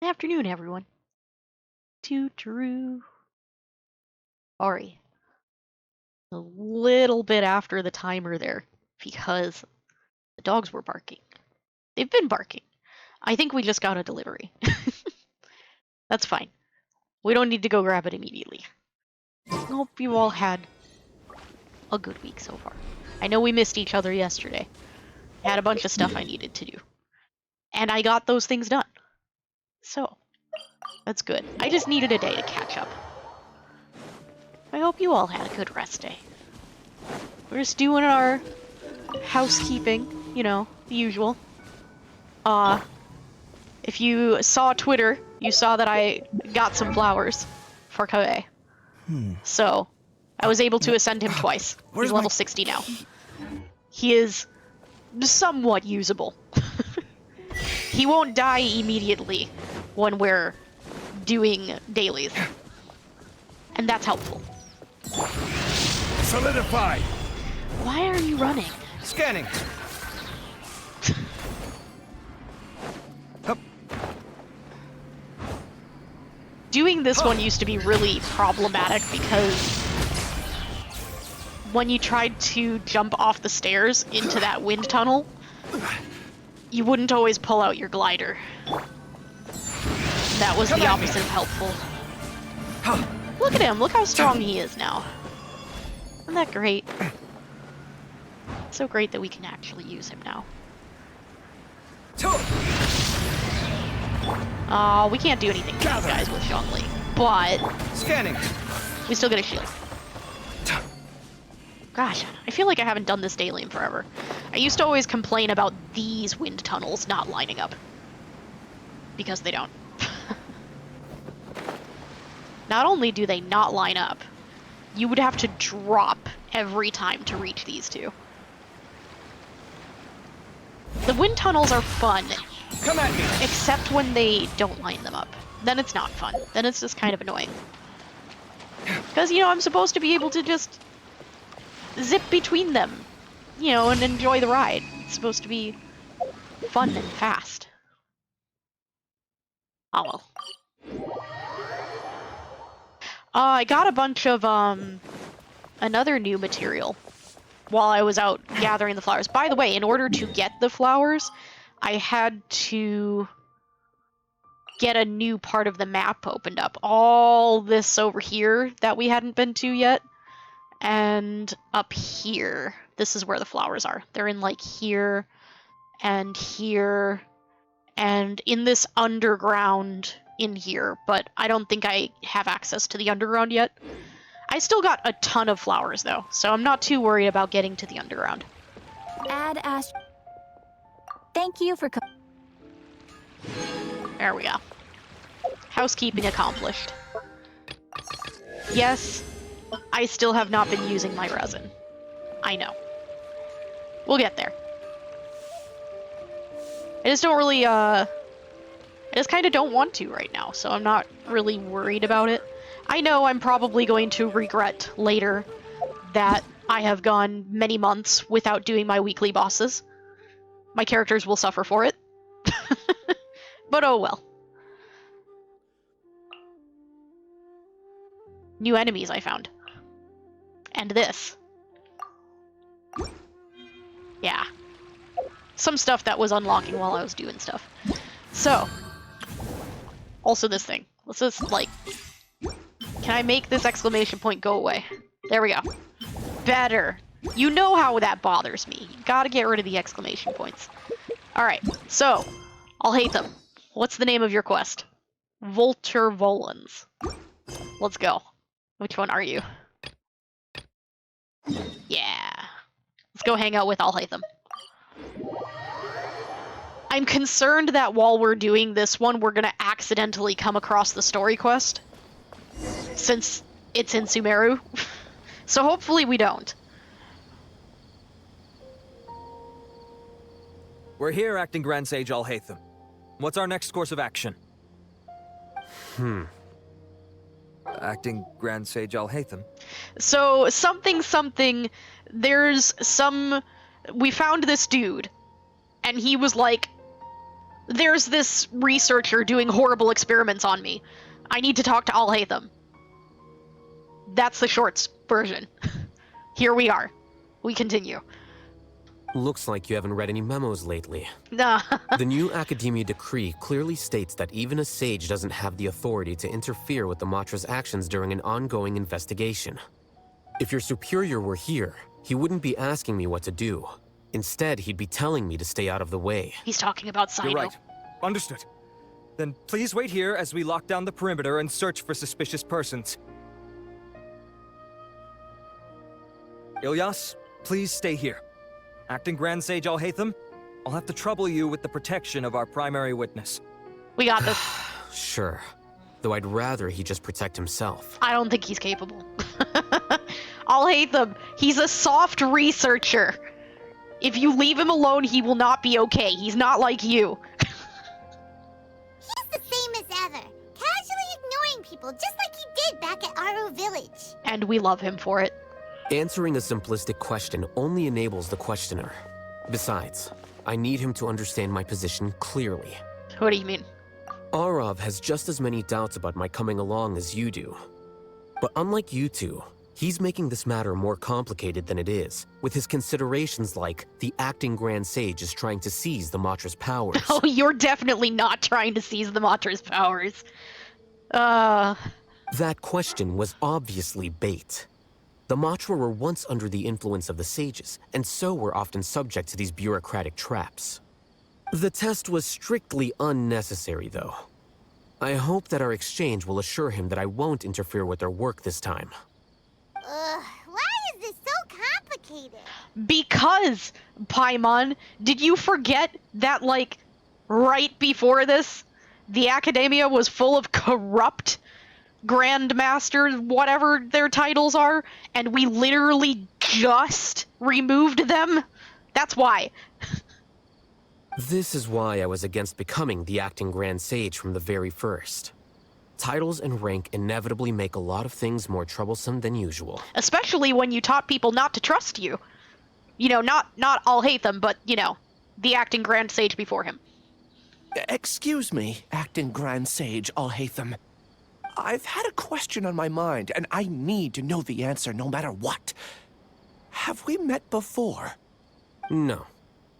Afternoon, everyone. To Drew. Sorry. A little bit after the timer there, because the dogs were barking. They've been barking. I think we just got a delivery. That's fine. We don't need to go grab it immediately. I hope you all had a good week so far. I know we missed each other yesterday. I had a bunch of stuff I needed to do. And I got those things done. So, that's good. I just needed a day to catch up. I hope you all had a good rest day. We're just doing our housekeeping, you know, the usual. If you saw Twitter, you saw that I got some flowers for Kae. So, I was able to ascend him twice. He's level 60 now. He is somewhat usable. He won't die immediately when we're doing dailies. And that's helpful. Solidify! Why are you running? Scanning! Doing this one used to be really problematic because when you tried to jump off the stairs into that wind tunnel, you wouldn't always pull out your glider. That was the opposite of helpful. Look at him, look how strong he is now. Isn't that great? So great that we can actually use him now. We can't do anything to these guys with Zhongli, but Scanning. we still get a shield. Gosh, I feel like I haven't done this daily in forever. I used to always complain about these wind tunnels not lining up. Because they don't. Not only do they not line up, you would have to drop every time to reach these two. The wind tunnels are fun, Come at me! except when they don't line them up. Then it's not fun. Then it's just kind of annoying. Because, you know, I'm supposed to be able to just zip between them, you know, and enjoy the ride. It's supposed to be fun and fast. Oh well. I got a bunch of, another new material while I was out gathering the flowers. By the way, in order to get the flowers, I had to get a new part of the map opened up. All this over here that we hadn't been to yet. And up here, this is where the flowers are. They're in like here, and in this underground in here, but I don't think I have access to the underground yet. I still got a ton of flowers though, so I'm not too worried about getting to the underground. Add Ash. Thank you for. There we go. Housekeeping accomplished. Yes, I still have not been using my resin. I know. We'll get there. I just don't really, I just kind of don't want to right now, so I'm not really worried about it. I know I'm probably going to regret later that I have gone many months without doing my weekly bosses. My characters will suffer for it. But oh well. New enemies I found. And this. Yeah. Some stuff that was unlocking while I was doing stuff. So. Also this thing. Let's just, like... Can I make this exclamation point go away? There we go. Better. You know how that bothers me. You gotta get rid of the exclamation points. Alright, so. I'll hate them. What's the name of your quest? Volter Volans. Let's go. Which one are you? Yeah. Let's go hang out with Alhaitham. I'm concerned that while we're doing this one, we're gonna accidentally come across the story quest. Since it's in Sumeru. So hopefully we don't. We're here, Acting Grand Sage Alhaitham. What's our next course of action? Acting Grand Sage Alhaitham? So, something, there's some... We found this dude, and he was like there's this researcher doing horrible experiments on me. I need to talk to Al-Haytham. That's the shorts version. Here we are. We continue. Looks like you haven't read any memos lately. Nah. The new Academia decree clearly states that even a sage doesn't have the authority to interfere with the Matra's actions during an ongoing investigation. If your superior were here, he wouldn't be asking me what to do. Instead, he'd be telling me to stay out of the way. He's talking about Sino. You're right. Understood. Then please wait here as we lock down the perimeter and search for suspicious persons. Ilyas, please stay here. Acting Grand Sage Al-Haytham, I'll have to trouble you with the protection of our primary witness. We got this. Sure. Though I'd rather he just protect himself. I don't think he's capable. Al-Haytham, he's a soft researcher. If you leave him alone, he will not be okay. He's not like you. He's the same as ever, casually ignoring people just like he did back at Aru Village. And we love him for it. Answering a simplistic question only enables the questioner. Besides, I need him to understand my position clearly. What do you mean? Arav has just as many doubts about my coming along as you do. But unlike you two, he's making this matter more complicated than it is, with his considerations like the acting Grand Sage is trying to seize the Matra's powers. Oh, you're definitely not trying to seize the Matra's powers. That question was obviously bait. The Matra were once under the influence of the sages, and so were often subject to these bureaucratic traps. The test was strictly unnecessary, though. I hope that our exchange will assure him that I won't interfere with their work this time. Why is this so complicated? Because, Paimon, did you forget that, like, right before this, the Academia was full of corrupt Grandmasters, whatever their titles are, and we literally just removed them? That's why. This is why I was against becoming the acting Grand Sage from the very first. Titles and rank inevitably make a lot of things more troublesome than usual. Especially when you taught people not to trust you. You know, not Al-Haytham, but, you know, the acting Grand Sage before him. Excuse me, acting Grand Sage Al-Haytham. I've had a question on my mind, and I need to know the answer no matter what. Have we met before? No.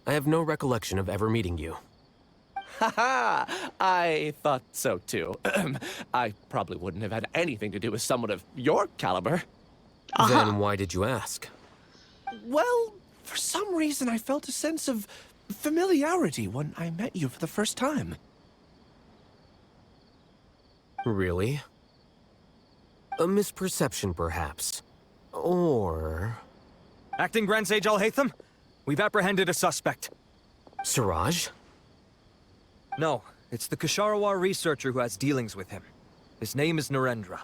I have no recollection of ever meeting you. Haha, I thought so too. I probably wouldn't have had anything to do with someone of your caliber. Then why did you ask? Well, for some reason I felt a sense of familiarity when I met you for the first time. Really? A misperception, perhaps. Or... Acting Grand Sage Al-Haytham, we've apprehended a suspect. Siraj? No, it's the Ksharawar researcher who has dealings with him. His name is Narendra.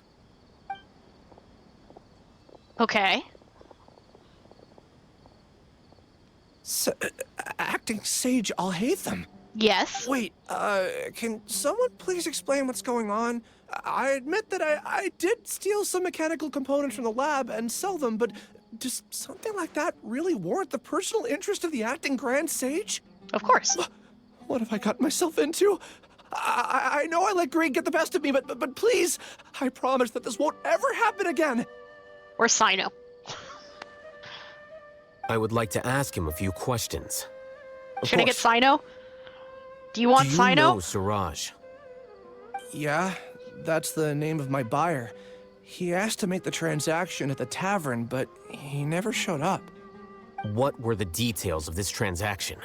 Okay. Acting Sage Al-Haytham? Yes. Wait, can someone please explain what's going on? I admit that I did steal some mechanical components from the lab and sell them, but does something like that really warrant the personal interest of the acting Grand Sage? Of course. What have I gotten myself into? I know I let greed get the best of me, but please, I promise that this won't ever happen again. Or Sino. I would like to ask him a few questions. Should I get Sino? Do you want Do you Sino? know Siraj? Yeah, that's the name of my buyer. He asked to make the transaction at the tavern, but he never showed up. What were the details of this transaction?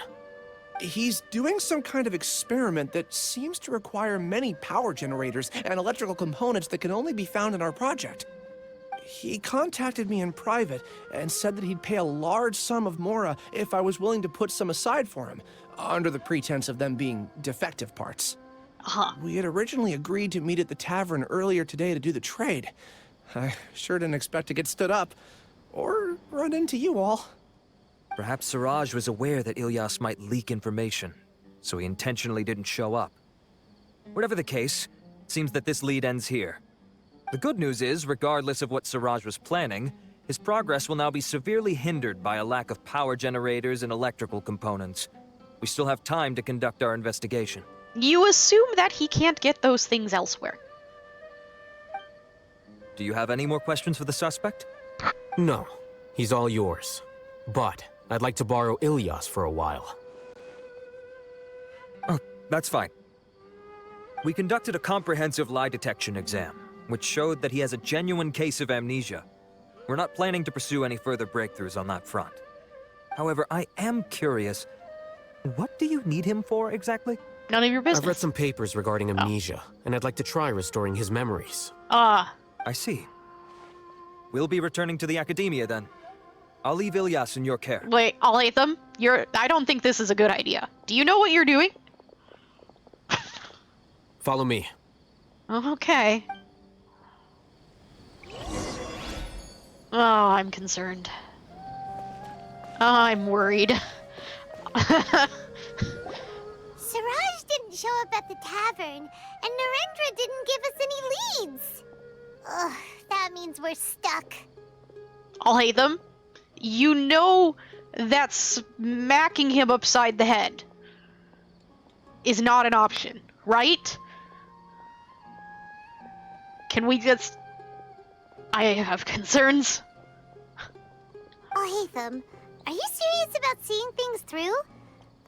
He's doing some kind of experiment that seems to require many power generators and electrical components that can only be found in our project. He contacted me in private and said that he'd pay a large sum of Mora if I was willing to put some aside for him, under the pretense of them being defective parts. We had originally agreed to meet at the tavern earlier today to do the trade. I sure didn't expect to get stood up, or run into you all. Perhaps Siraj was aware that Ilyas might leak information, so he intentionally didn't show up. Whatever the case, it seems that this lead ends here. The good news is, regardless of what Siraj was planning, his progress will now be severely hindered by a lack of power generators and electrical components. We still have time to conduct our investigation. You assume that he can't get those things elsewhere. Do you have any more questions for the suspect? No, he's all yours. But I'd like to borrow Ilyas for a while. Oh, that's fine. We conducted a comprehensive lie detection exam, which showed that he has a genuine case of amnesia. We're not planning to pursue any further breakthroughs on that front. However, I am curious, what do you need him for exactly? None of your business. I've read some papers regarding amnesia, and I'd like to try restoring his memories. I see. We'll be returning to the academia then. I'll leave Ilyas in your care. Wait, Alhaitham, I don't think this is a good idea. Do you know what you're doing? Follow me. Okay. Oh, I'm concerned. I'm worried. Siraj didn't show up at the tavern, and Narendra didn't give us any leads. Ugh, that means we're stuck. Alhaitham, you know that smacking him upside the head is not an option, right? Can we just... I have concerns. Oh, Hatham, are you serious about seeing things through?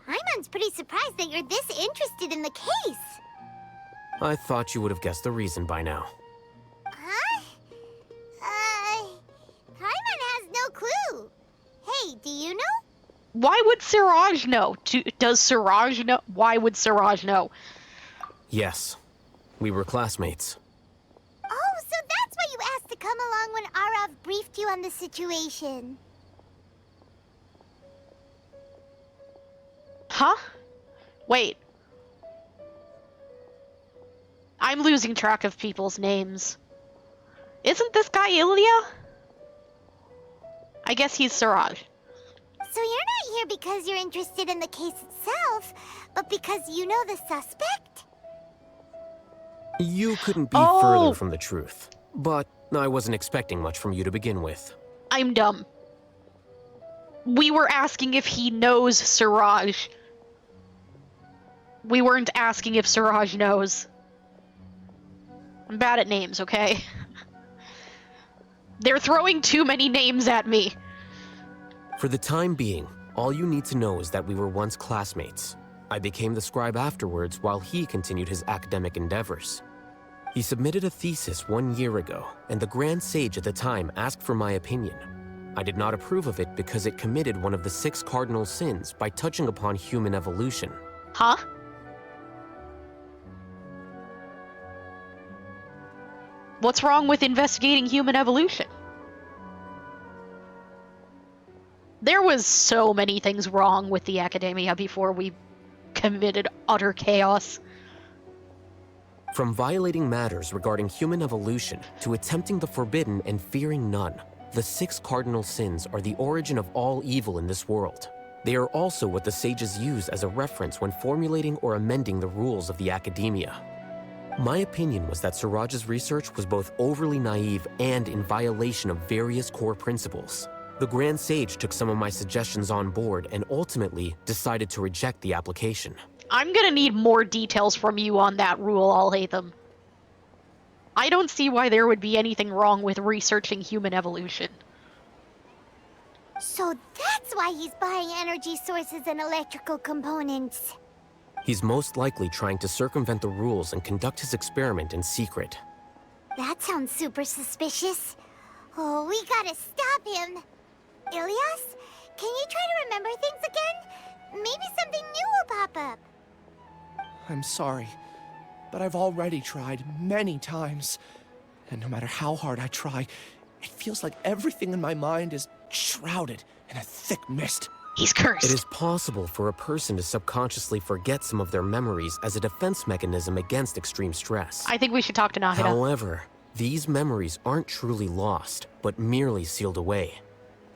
Paimon's pretty surprised that you're this interested in the case. I thought you would have guessed the reason by now. Huh? Paimon has no clue. Hey, do you know? Why would Siraj know? Does Siraj know? Why would Siraj know? Yes, we were classmates. Oh, so that's why you asked to come along when Arav briefed you on the situation. Huh? Wait. I'm losing track of people's names. Isn't this guy Ilya? I guess he's Siraj. So you're not here because you're interested in the case itself, but because you know the suspect? You couldn't be Oh! further from the truth, but I wasn't expecting much from you to begin with. I'm dumb. We were asking if he knows Siraj. We weren't asking if Siraj knows. I'm bad at names, okay? They're throwing too many names at me. For the time being, all you need to know is that we were once classmates. I became the scribe afterwards while he continued his academic endeavors. He submitted a thesis 1 year ago, and the Grand Sage at the time asked for my opinion. I did not approve of it because it committed one of the 6 cardinal sins by touching upon human evolution. Huh? What's wrong with investigating human evolution? There was so many things wrong with the academia before we committed utter chaos. From violating matters regarding human evolution to attempting the forbidden and fearing none, the 6 cardinal sins are the origin of all evil in this world. They are also what the sages use as a reference when formulating or amending the rules of the academia. My opinion was that Siraj's research was both overly naive and in violation of various core principles. The Grand Sage took some of my suggestions on board and ultimately decided to reject the application. I'm gonna need more details from you on that rule, Alhaitham. I don't see why there would be anything wrong with researching human evolution. So that's why he's buying energy sources and electrical components. He's most likely trying to circumvent the rules and conduct his experiment in secret. That sounds super suspicious. Oh, we gotta stop him. Ilyas, can you try to remember things again? Maybe something new will pop up. I'm sorry, but I've already tried many times. And no matter how hard I try, it feels like everything in my mind is shrouded in a thick mist. He's cursed. It is possible for a person to subconsciously forget some of their memories as a defense mechanism against extreme stress. I think we should talk to Nahida. However, these memories aren't truly lost, but merely sealed away.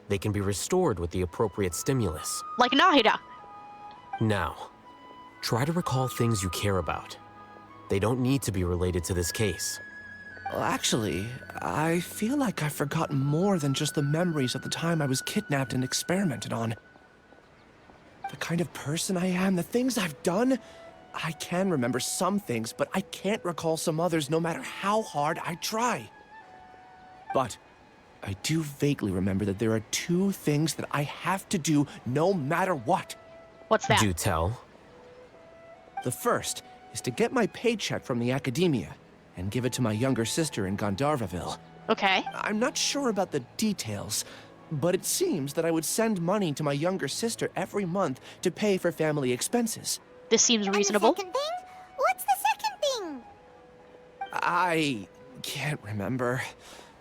They can be restored with the appropriate stimulus. Like Nahida. Now, try to recall things you care about. They don't need to be related to this case. Well, actually, I feel like I've forgotten more than just the memories of the time I was kidnapped and experimented on. The kind of person I am, the things I've done, I can remember some things, but I can't recall some others no matter how hard I try. But I do vaguely remember that there are 2 things that I have to do no matter what. What's that? Do tell. The first is to get my paycheck from the academia and give it to my younger sister in Gandharvaville. Okay. I'm not sure about the details, but it seems that I would send money to my younger sister every month to pay for family expenses. This seems And reasonable. the second thing? What's the second thing? I can't remember.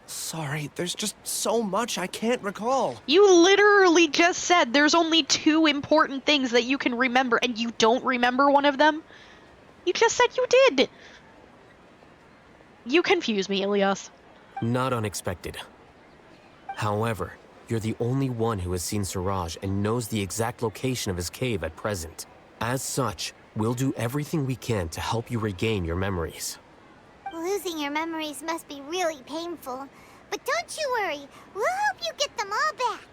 Sorry, there's just so much I can't recall. You literally just said there's only 2 important things that you can remember, and you don't remember one of them? You just said you did! You confuse me, Ilias. Not unexpected. However, you're the only one who has seen Siraj and knows the exact location of his cave at present. As such, we'll do everything we can to help you regain your memories. Losing your memories must be really painful. But don't you worry, we'll help you get them all back.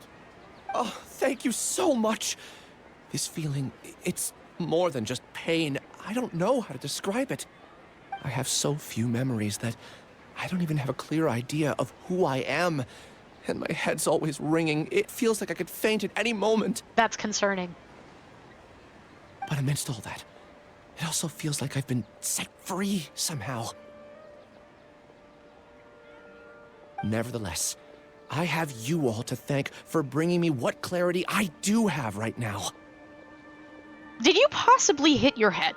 Oh, thank you so much. This feeling, it's more than just pain. I don't know how to describe it. I have so few memories that I don't even have a clear idea of who I am. And my head's always ringing. It feels like I could faint at any moment. That's concerning. But amidst all that, it also feels like I've been set free somehow. Nevertheless, I have you all to thank for bringing me what clarity I do have right now. Did you possibly hit your head?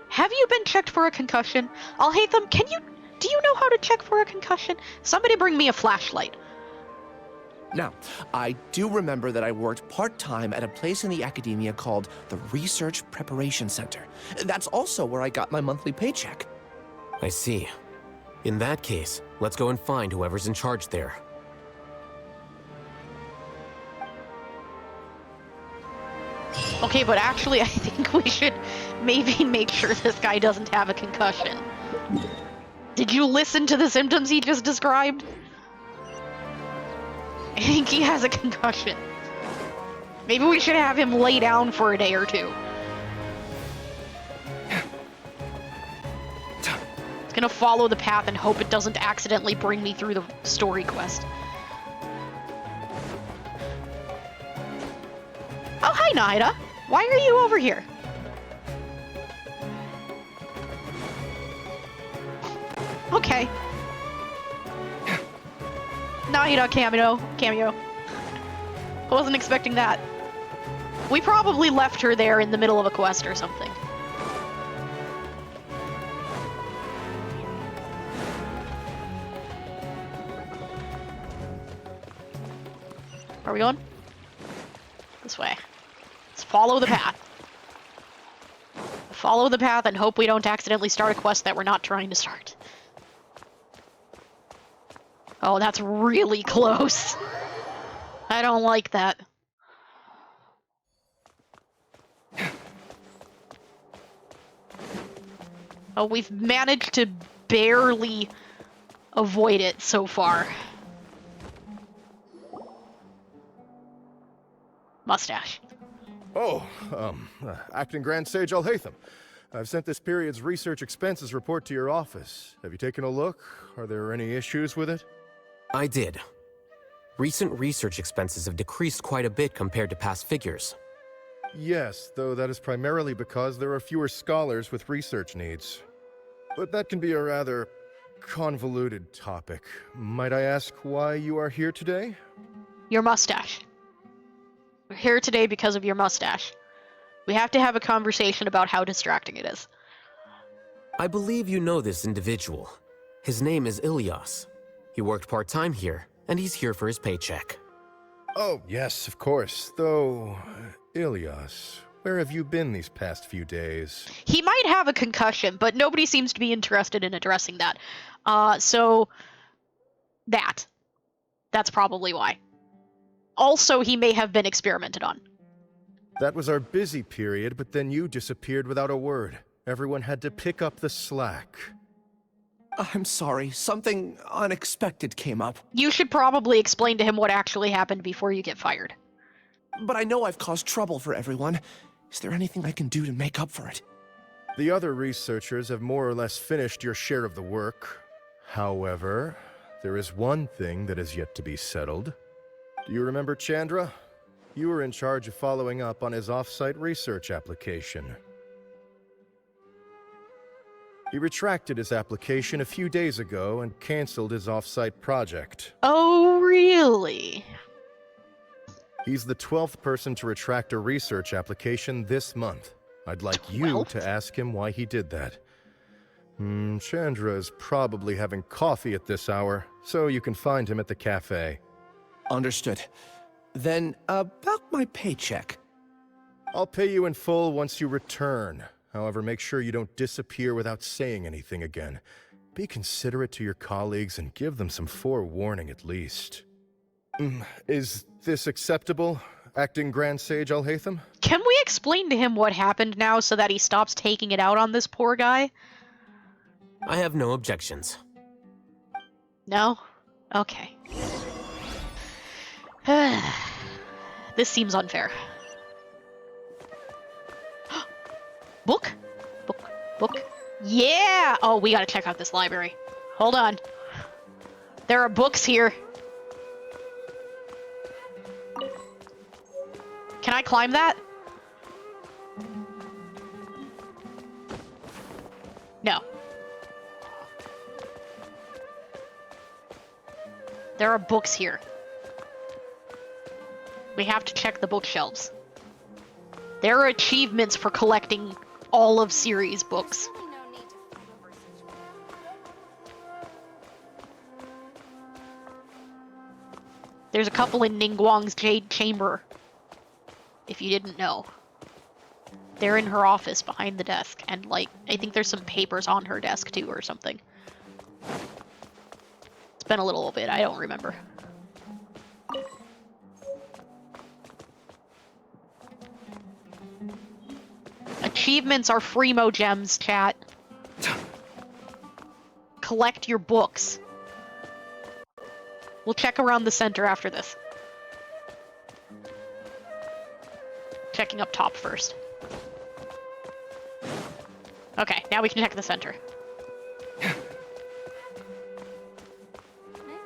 Have you been checked for a concussion? I'll hate them. Do you know how to check for a concussion? Somebody bring me a flashlight. Now, I do remember that I worked part-time at a place in the academia called the Research Preparation Center. That's also where I got my monthly paycheck. I see. In that case, let's go and find whoever's in charge there. Okay, but actually I think we should maybe make sure this guy doesn't have a concussion. Did you listen to the symptoms he just described? I think he has a concussion. Maybe we should have him lay down for a day or 2. It's gonna follow the path and hope it doesn't accidentally bring me through the story quest. Oh, hi, Naida. Why are you over here? Okay. Naida cameo. I wasn't expecting that. We probably left her there in the middle of a quest or something. Where are we going? This way. Let's follow the path. Follow the path and hope we don't accidentally start a quest that we're not trying to start. Oh, that's really close. I don't like that. Oh, we've managed to barely avoid it so far. Mustache. Oh, Acting Grand Sage Alhaitham. I've sent this period's research expenses report to your office. Have you taken a look? Are there any issues with it? I did. Recent research expenses have decreased quite a bit compared to past figures. Yes, though that is primarily because there are fewer scholars with research needs. But that can be a rather convoluted topic. Might I ask why you are here today? Your mustache. We're here today because of your mustache. We have to have a conversation about how distracting it is. I believe you know this individual. His name is Ilias. He worked part-time here, and he's here for his paycheck. Oh, yes, of course. Though, Ilias, where have you been these past few days? He might have a concussion, but nobody seems to be interested in addressing that. So that's probably why. Also, he may have been experimented on. That was our busy period, but then you disappeared without a word. Everyone had to pick up the slack. I'm sorry, something unexpected came up. You should probably explain to him what actually happened before you get fired. But I know I've caused trouble for everyone. Is there anything I can do to make up for it? The other researchers have more or less finished your share of the work. However, there is one thing that is yet to be settled. Do you remember Chandra? You were in charge of following up on his off-site research application. He retracted his application a few days ago and canceled his off-site project. Oh, really? He's the 12th person to retract a research application this month. I'd like you 12th? to ask him why he did that. Chandra is probably having coffee at this hour, so you can find him at the cafe. Understood. Then, about my paycheck. I'll pay you in full once you return. However, make sure you don't disappear without saying anything again. Be considerate to your colleagues and give them some forewarning at least. Is this acceptable, Acting Grand Sage Alhaitham? Can we explain to him what happened now so that he stops taking it out on this poor guy? I have no objections. No? Okay. This seems unfair. Book? Book? Yeah! Oh, we gotta check out this library. Hold on. There are books here. Can I climb that? No. There are books here. We have to check the bookshelves. There are achievements for collecting all of series books. There's a couple in Ningguang's Jade Chamber, if you didn't know. They're in her office behind the desk, and like, I think there's some papers on her desk too or something. It's been a little bit, I don't remember. Achievements are Freemo gems, chat. Collect your books. We'll check around the center after this. Checking up top first. Okay, now we can check the center. Maybe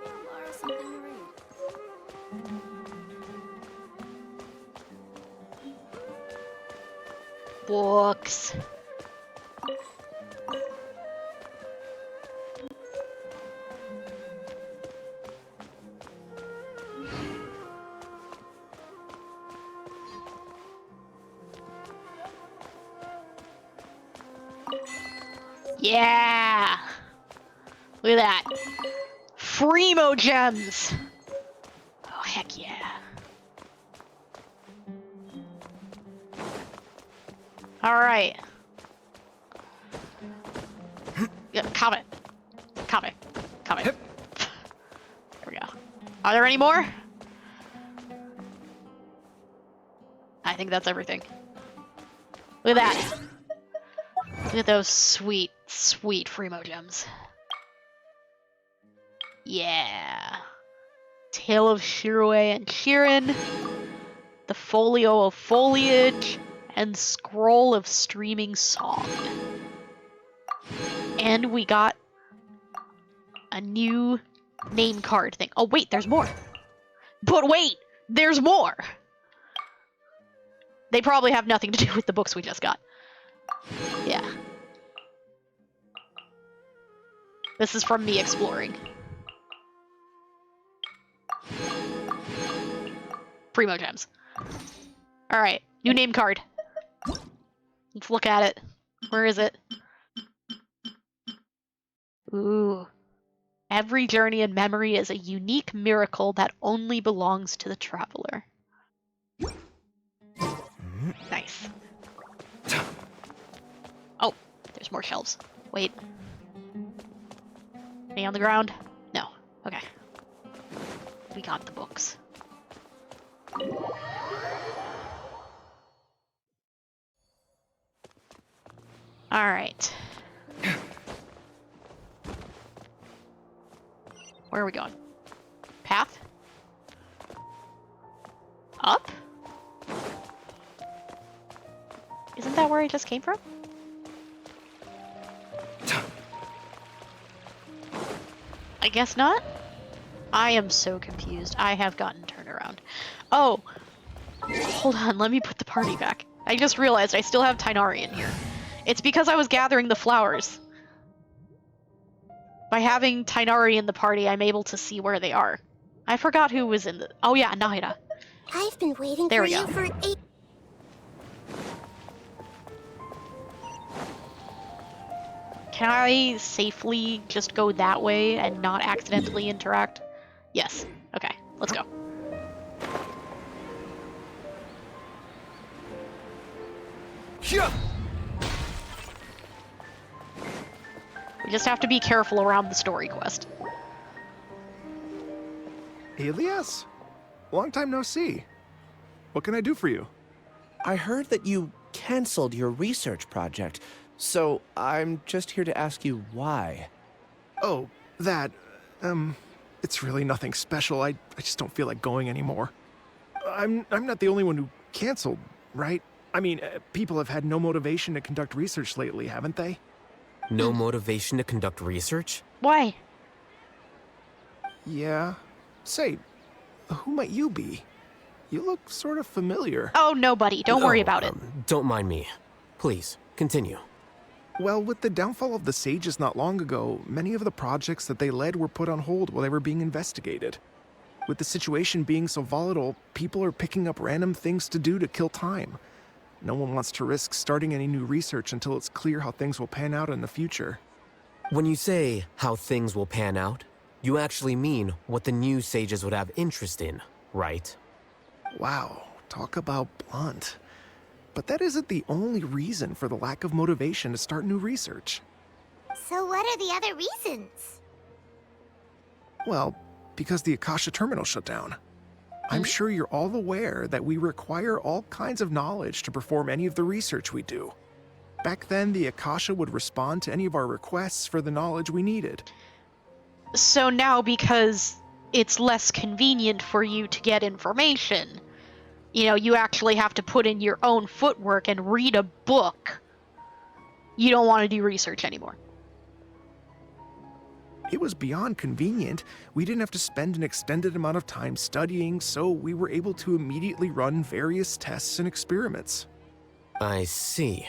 I'll borrow something to read. Books. Yeah! Look at that. Freemo gems! Oh, heck yeah. Alright. Yeah, comment. Comment. Comment. There we go. Are there any more? I think that's everything. Look at that. Look at those sweet, sweet Freemo gems. Yeah. Tale of Shirue and Shirin. The Folio of Foliage. And Scroll of Streaming Song. And we got a new name card thing. Oh wait, there's more. But wait, there's more. They probably have nothing to do with the books we just got. Yeah. This is from me exploring. Primo gems. Alright, new name card. Let's look at it. Where is it? Ooh. Every journey in memory is a unique miracle that only belongs to the traveler. Nice. Oh, there's more shelves. Wait. Any on the ground? No. Okay. We got the books. Alright. Where are we going? Path? Up? Isn't that where I just came from? I guess not? I am so confused. I have gotten turned around. Oh! Hold on, let me put the party back. I just realized I still have Tainari in here. It's because I was gathering the flowers. By having Tainari in the party, I'm able to see where they are. I forgot who was in the... Oh yeah, Nahida. I've been waiting There for we you go. for 8... Can I safely just go that way and not accidentally interact? Yes. Okay, let's go. Hyah! We just have to be careful around the story quest. Elias? Long time no see. What can I do for you? I heard that you canceled your research project, so I'm just here to ask you why. Oh, that. It's really nothing special. I just don't feel like going anymore. I'm not the only one who canceled, right? I mean, people have had no motivation to conduct research lately, haven't they? No motivation to conduct research? Why? Yeah. Say, who might you be? You look sort of familiar. Oh, nobody. Don't worry Oh, about it. Don't mind me. Please, continue. Well, with the downfall of the Sages not long ago, many of the projects that they led were put on hold while they were being investigated. With the situation being so volatile, people are picking up random things to do to kill time. No one wants to risk starting any new research until it's clear how things will pan out in the future. When you say how things will pan out, you actually mean what the new sages would have interest in, right? Wow, talk about blunt. But that isn't the only reason for the lack of motivation to start new research. So what are the other reasons? Well, because the Akasha terminal shut down. I'm sure you're all aware that we require all kinds of knowledge to perform any of the research we do. Back then, the Akasha would respond to any of our requests for the knowledge we needed. So now, because it's less convenient for you to get information, you know, you actually have to put in your own footwork and read a book. You don't want to do research anymore. It was beyond convenient. We didn't have to spend an extended amount of time studying, so we were able to immediately run various tests and experiments. I see.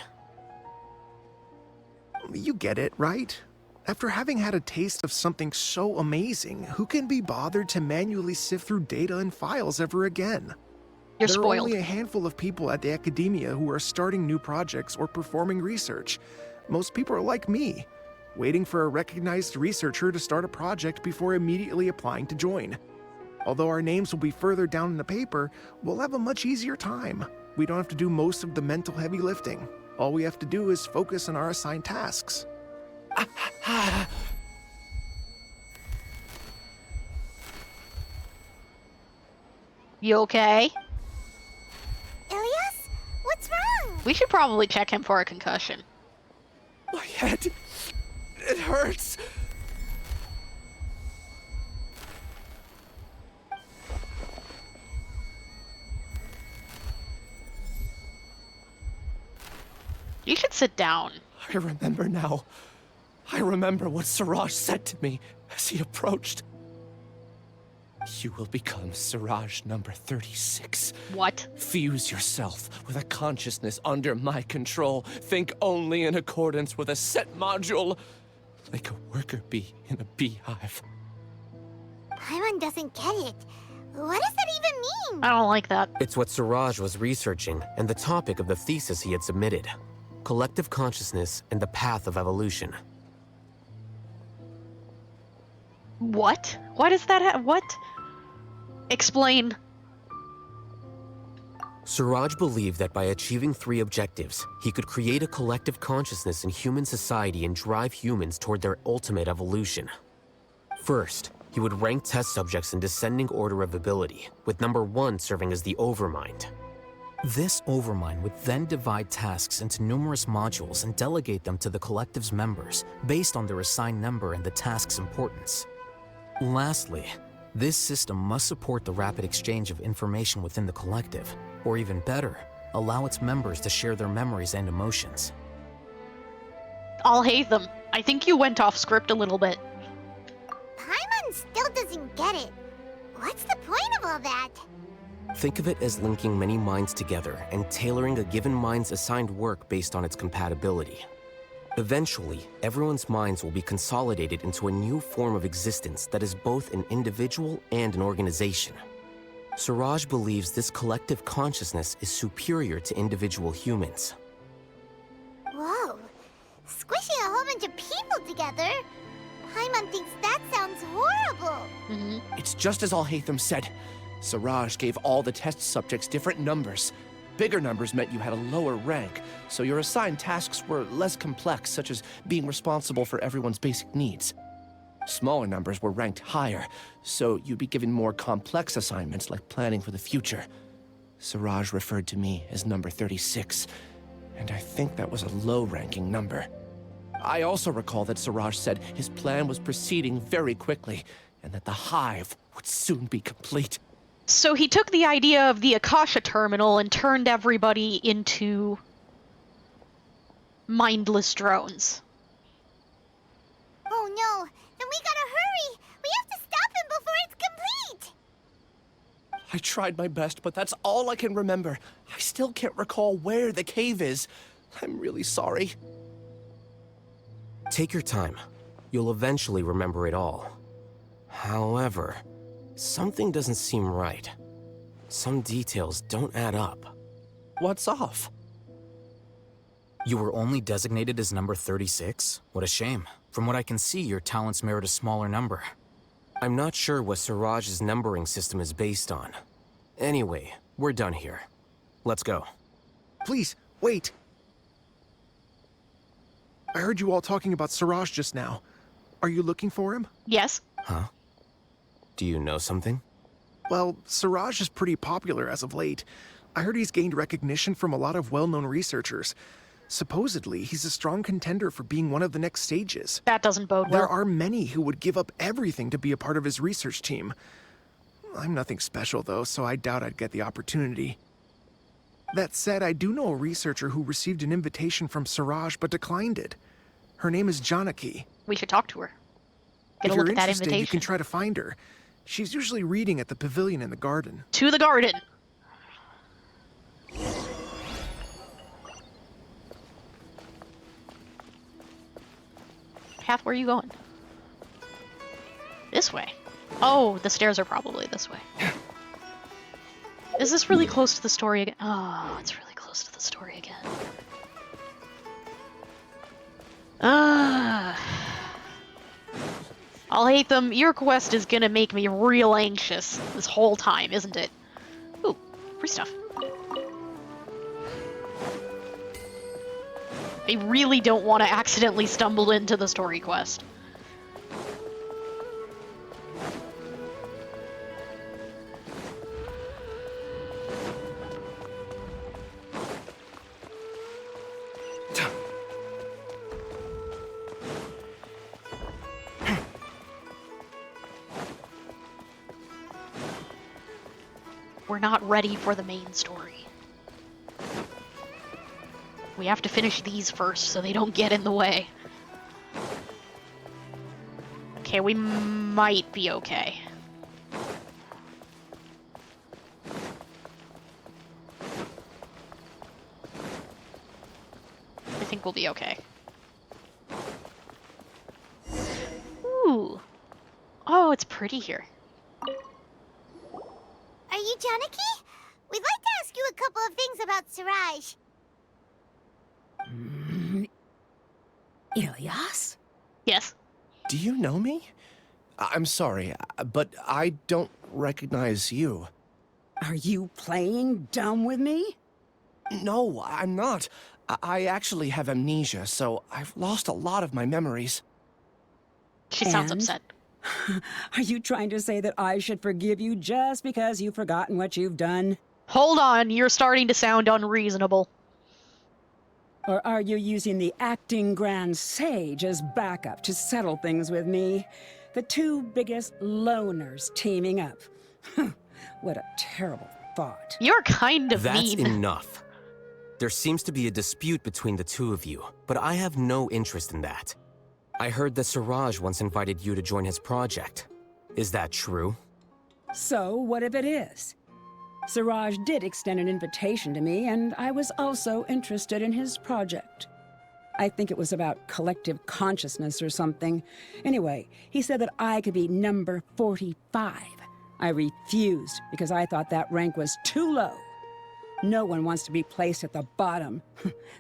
You get it, right? After having had a taste of something so amazing, who can be bothered to manually sift through data and files ever again? You're There spoiled. are only a handful of people at the academia who are starting new projects or performing research. Most people are like me, waiting for a recognized researcher to start a project before immediately applying to join. Although our names will be further down in the paper, we'll have a much easier time. We don't have to do most of the mental heavy lifting. All we have to do is focus on our assigned tasks. You okay? Ilias? What's wrong? We should probably check him for a concussion. My head. It hurts. You should sit down. I remember now. I remember what Siraj said to me as he approached. You will become Siraj number 36. What? Fuse yourself with a consciousness under my control. Think only in accordance with a set module. Like a worker bee in a beehive. Paimon doesn't get it. What does that even mean? I don't like that. It's what Siraj was researching and the topic of the thesis he had submitted. Collective consciousness and the path of evolution. What? Why does that what? Explain. Siraj believed that by achieving 3 objectives, he could create a collective consciousness in human society and drive humans toward their ultimate evolution. First, he would rank test subjects in descending order of ability, with number 1 serving as the Overmind. This Overmind would then divide tasks into numerous modules and delegate them to the collective's members based on their assigned number and the task's importance. Lastly, this system must support the rapid exchange of information within the collective, or even better, allow its members to share their memories and emotions. I'll hate them. I think you went off script a little bit. Paimon get it. What's the point of all that? Think of it as linking many minds together and tailoring a given mind's assigned work based on its compatibility. Eventually, everyone's minds will be consolidated into a new form of existence that is both an individual and an organization. Siraj believes this collective consciousness is superior to individual humans. Whoa. Squishing a whole bunch of people together? Paimon thinks that sounds horrible. It's just as Al-Haytham said. Siraj gave all the test subjects different numbers. Bigger numbers meant you had a lower rank, so your assigned tasks were less complex, such as being responsible for everyone's basic needs. Smaller numbers were ranked higher, so you'd be given more complex assignments like planning for the future. Siraj referred to me as number 36, and I think that was a low-ranking number. I also recall that Siraj said his plan was proceeding very quickly, and that the hive would soon be complete. So he took the idea of the Akasha terminal and turned everybody into mindless drones. Oh no, then we gotta hurry! We have to stop him before it's complete! I tried my best, but that's all I can remember. I still can't recall where the cave is. I'm really sorry. Take your time. You'll eventually remember it all. However, something doesn't seem right. Some details don't add up. What's off? You were only designated as number 36? What a shame. From what I can see, your talents merit a smaller number. I'm not sure what Siraj's numbering system is based on. Anyway, we're done here. Let's go. Please, wait. I heard you all talking about Siraj just now. Are you looking for him? Yes. Huh? Do you know something? Well, Siraj is pretty popular as of late. I heard he's gained recognition from a lot of well-known researchers. Supposedly, he's a strong contender for being one of the next sages. That doesn't bode There well. are many who would give up everything to be a part of his research team. I'm nothing special, though, so I doubt I'd get the opportunity. That said, I do know a researcher who received an invitation from Siraj but declined it. Her name is Janaki. We should talk to her. Get If a you're look at that interested, you invitation. can try to find her. She's usually reading at the pavilion in the garden. To the garden! Path, where are you going? This way. Oh, the stairs are probably this way. Is this really close to the story again? Oh, it's really close to the story again. I'll hate them. Your quest is gonna make me real anxious this whole time, isn't it? Ooh, free stuff. I really don't want to accidentally stumble into the story quest. We're not ready for the main story. We have to finish these first so they don't get in the way. Okay, we might be okay. I think we'll be okay. Ooh. Oh, it's pretty here. Are you Janaki? We'd like to ask you a couple of things about Siraj. Ilyas? Yes. Do you know me? I'm sorry, but I don't recognize you. Are you playing dumb with me? No, I'm not. I actually have amnesia, so I've lost a lot of my memories. She sounds And? upset. Are you trying to say that I should forgive you just because you've forgotten what you've done? Hold on, you're starting to sound unreasonable. Or are you using the acting grand sage as backup to settle things with me? The two biggest loners teaming up. What a terrible thought. You're kind of That's mean. enough. There seems to be a dispute between the two of you, but I have no interest in that. I heard that Siraj once invited you to join his project. Is that true? So, what if it is? Siraj did extend an invitation to me, and I was also interested in his project. I think it was about collective consciousness or something. Anyway, he said that I could be number 45. I refused because I thought that rank was too low. No one wants to be placed at the bottom.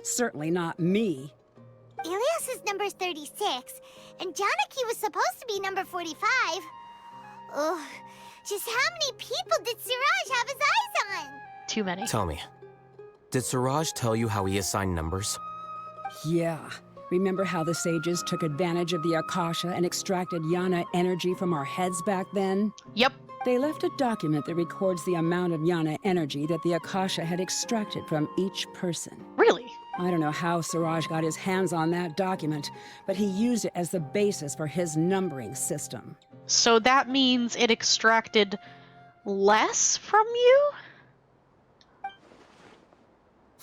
Certainly not me. Ilias is number 36, and Janaki was supposed to be number 45. Ugh, just how many people did Siraj have his eyes on? Too many. Tell me, did Siraj tell you how he assigned numbers? Yeah. Remember how the sages took advantage of the Akasha and extracted Yana energy from our heads back then? Yep. They left a document that records the amount of Yana energy that the Akasha had extracted from each person. Really? I don't know how Siraj got his hands on that document, but he used it as the basis for his numbering system. So that means it extracted less from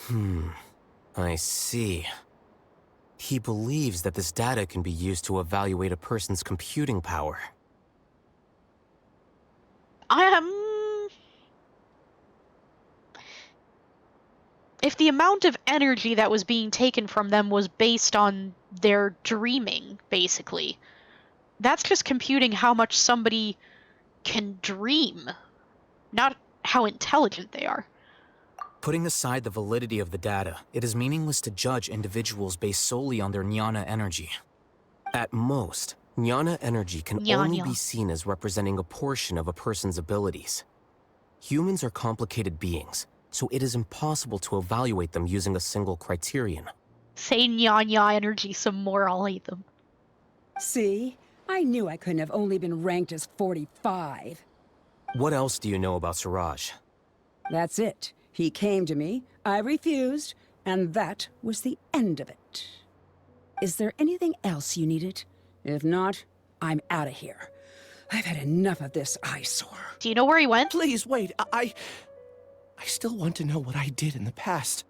you? I see. He believes that this data can be used to evaluate a person's computing power. If the amount of energy that was being taken from them was based on their dreaming, basically, that's just computing how much somebody can dream, not how intelligent they are. Putting aside the validity of the data, it is meaningless to judge individuals based solely on their jnana energy. At most, jnana energy can only be seen as representing a portion of a person's abilities. Humans are complicated beings, so it is impossible to evaluate them using a single criterion. Say Nya energy some more, I'll hate them. See? I knew I couldn't have only been ranked as 45. What else do you know about Siraj? That's it. He came to me, I refused, and that was the end of it. Is there anything else you needed? If not, I'm out of here. I've had enough of this eyesore. Do you know where he went? Please, wait. I still want to know what I did in the past.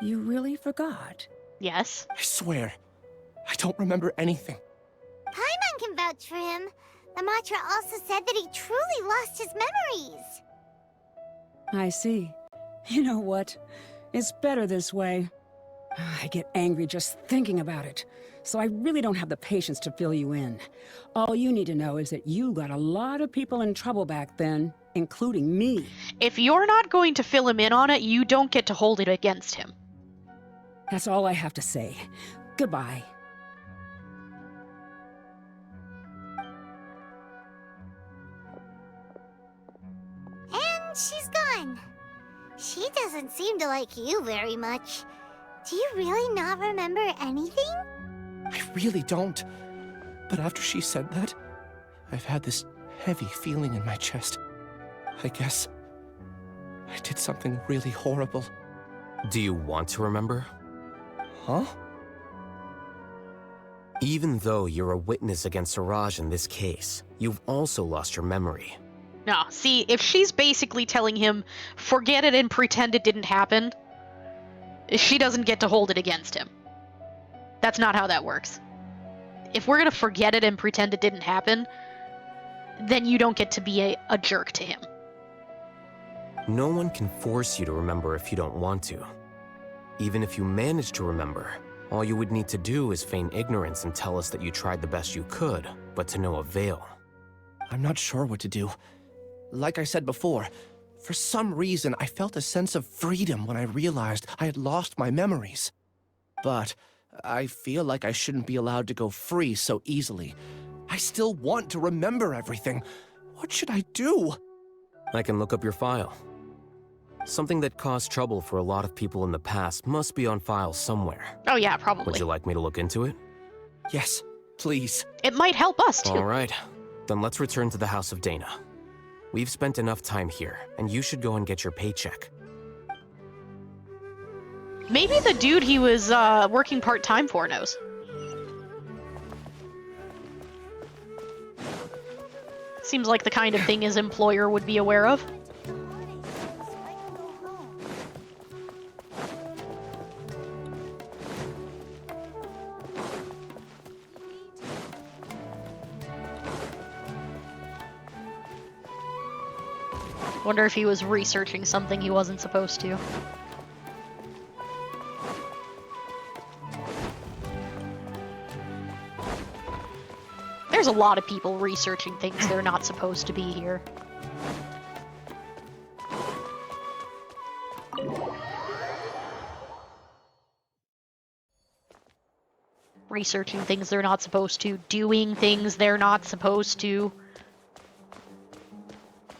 You really forgot? Yes. I swear, I don't remember anything. Paimon can vouch for him. The mantra also said that he truly lost his memories. I see. You know what? It's better this way. I get angry just thinking about it, so I really don't have the patience to fill you in. All you need to know is that you got a lot of people in trouble back then, including me. If you're not going to fill him in on it, you don't get to hold it against him. That's all I have to say. Goodbye. And she's gone. She doesn't seem to like you very much. Do you really not remember anything? I really don't. But after she said that, I've had this heavy feeling in my chest. I guess I did something really horrible. Do you want to remember? Huh? Even though you're a witness against Siraj in this case, you've also lost your memory. No, see, if she's basically telling him, forget it and pretend it didn't happen, she doesn't get to hold it against him. That's not how that works. If we're gonna forget it and pretend it didn't happen, then you don't get to be a jerk to him. No one can force you to remember if you don't want to. Even if you manage to remember, all you would need to do is feign ignorance and tell us that you tried the best you could, but to no avail. I'm not sure what to do. Like I said before, for some reason I felt a sense of freedom when I realized I had lost my memories. But I feel like I shouldn't be allowed to go free so easily. I still want to remember everything. What should I do? I can look up your file. Something that caused trouble for a lot of people in the past must be on file somewhere. Oh yeah, probably. Would you like me to look into it? Yes, please. It might help us too. All right, then let's return to the House of Dana. We've spent enough time here, and you should go and get your paycheck. Maybe the dude he was working part-time for knows. Seems like the kind of thing his employer would be aware of. Wonder if he was researching something he wasn't supposed to. There's a lot of people researching things they're not supposed to be here. Researching things they're not supposed to, doing things they're not supposed to,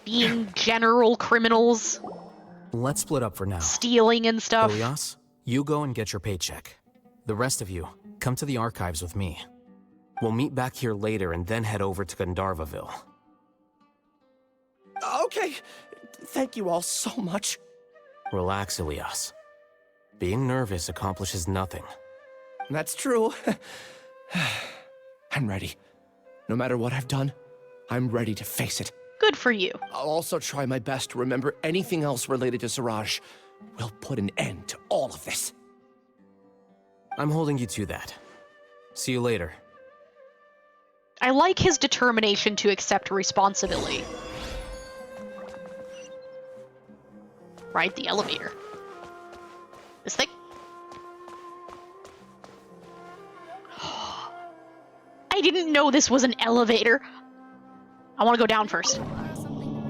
being general criminals, Let's split up for now. stealing and stuff. Ilias, you go and get your paycheck. The rest of you, come to the archives with me. We'll meet back here later and then head over to Gandharvaville. Okay. Thank you all so much. Relax, Ilias. Being nervous accomplishes nothing. That's true. I'm ready. No matter what I've done, I'm ready to face it. Good for you. I'll also try my best to remember anything else related to Siraj. We'll put an end to all of this. I'm holding you to that. See you later. I like his determination to accept responsibility. Ride the elevator. This thing? I didn't know this was an elevator. I want to go down first. Borrow something to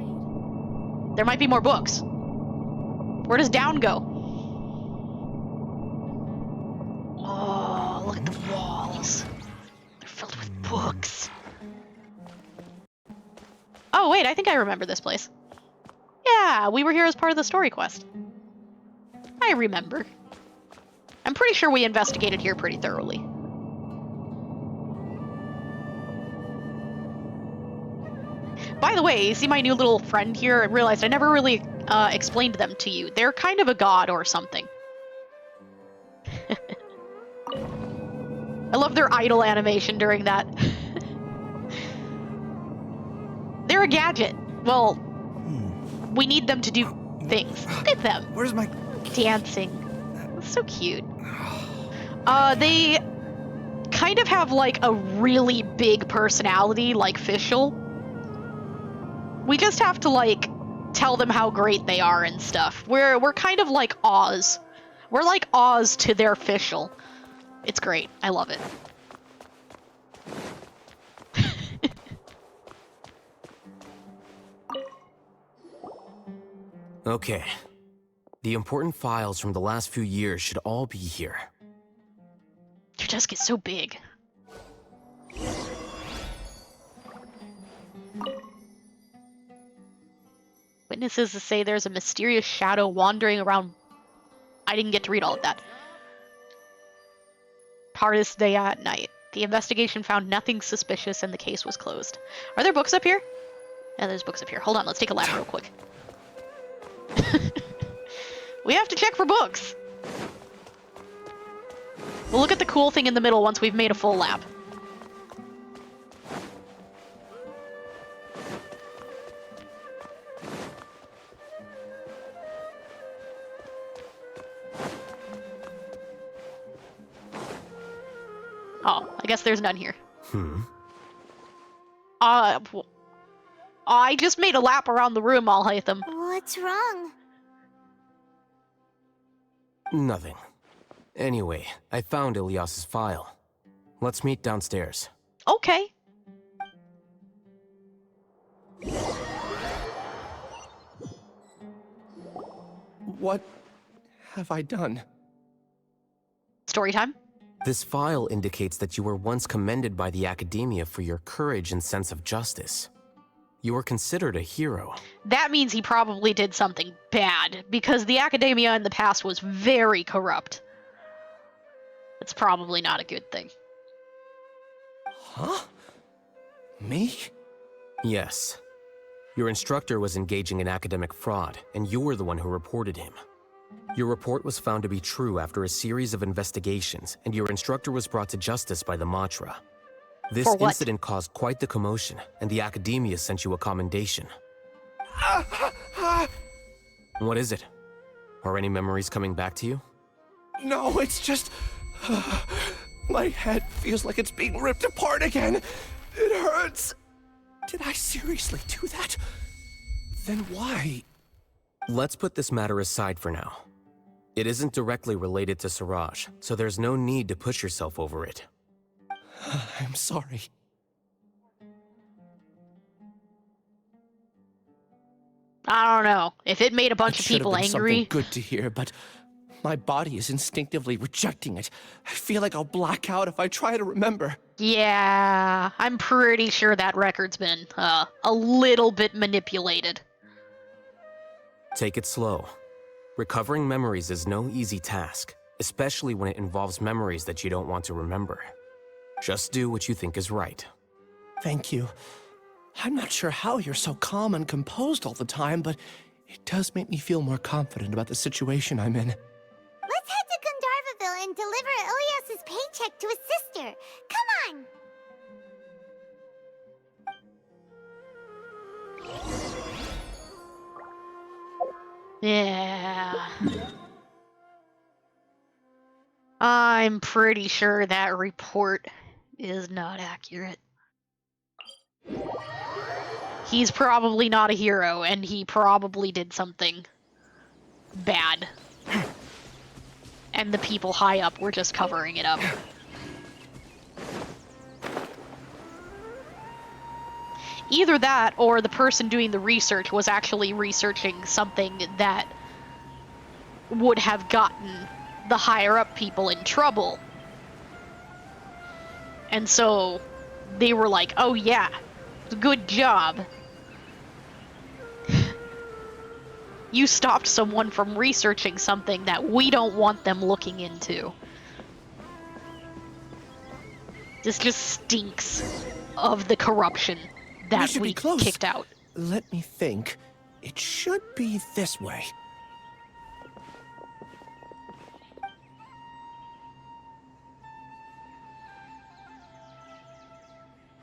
read. There might be more books. Where does down go? Oh, look at the walls. They're filled with books. Oh, wait, I think I remember this place. Yeah, we were here as part of the story quest. I remember. I'm pretty sure we investigated here pretty thoroughly. By the way, you see my new little friend here? I realized I never really explained them to you. They're kind of a god or something. I love their idle animation during that. They're a gadget. Well, we need them to do things. Look at them. Where's my... Dancing. That's so cute. They kind of have like a really big personality, like Fischl. We just have to like tell them how great they are and stuff. We're kind of like Oz. We're like Oz to their Fischl. It's great. I love it. Okay. The important files from the last few years should all be here. Your desk is so big. Witnesses say there's a mysterious shadow wandering around. I didn't get to read all of that. Hardest day at night. The investigation found nothing suspicious and the case was closed. Are there books up here? Yeah, there's books up here. Hold on, let's take a lap real quick. We have to check for books. We'll look at the cool thing in the middle once we've made a full lap. Oh, I guess there's none here. I just made a lap around the room, Alhaitham. What's wrong? Nothing. Anyway, I found Ilyas's file. Let's meet downstairs. Okay. What have I done? Story time? This file indicates that you were once commended by the Academia for your courage and sense of justice. You were considered a hero. That means he probably did something bad, because the Academia in the past was very corrupt. It's probably not a good thing. Huh? Me? Yes. Your instructor was engaging in academic fraud, and you were the one who reported him. Your report was found to be true after a series of investigations, and your instructor was brought to justice by the Matra. This For what? incident caused quite the commotion, and the Academia sent you a commendation. What is it? Are any memories coming back to you? No, it's just... my head feels like it's being ripped apart again. It hurts. Did I seriously do that? Then why? Let's put this matter aside for now. It isn't directly related to Siraj, so there's no need to push yourself over it. I'm sorry. I don't know. If it made a bunch It of should have people been something angry, good to hear, but my body is instinctively rejecting it. I feel like I'll black out if I try to remember. yeah, I'm pretty sure that record's been a little bit manipulated. Take it slow. Recovering memories is no easy task, especially when it involves memories that you don't want to remember. Just do what you think is right. Thank you. I'm not sure how you're so calm and composed all the time, but it does make me feel more confident about the situation I'm in. Let's head to Gandharvaville and deliver Ilias's paycheck to his sister. Come on! Yeah. I'm pretty sure that report is not accurate. He's probably not a hero, and he probably did something bad. And the people high up were just covering it up. Either that, or the person doing the research was actually researching something that would have gotten the higher-up people in trouble. And so they were like, oh yeah, good job. You stopped someone from researching something that we don't want them looking into. This just stinks of the corruption that should be we close. kicked out. Let me think. It should be this way.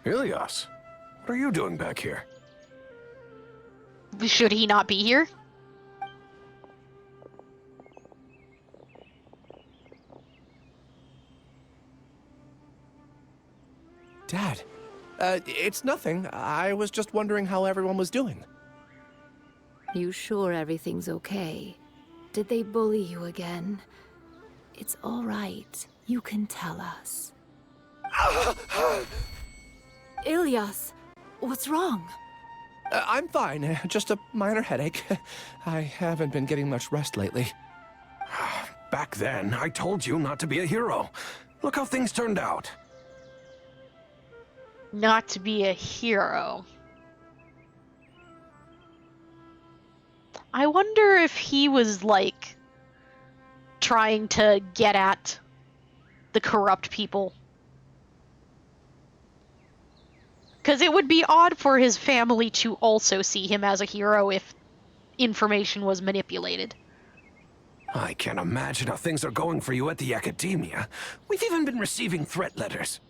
Ilias, what are you doing back here? Should he not be here? Dad, it's nothing. I was just wondering how everyone was doing. You sure everything's okay? Did they bully you again? It's all right. You can tell us. Ilias, what's wrong? I'm fine. Just a minor headache. I haven't been getting much rest lately. Back then, I told you not to be a hero. Look how things turned out. Not to be a hero. I wonder if he was, like, trying to get at the corrupt people. Because it would be odd for his family to also see him as a hero if information was manipulated. I can't imagine how things are going for you at the Academia. We've even been receiving threat letters.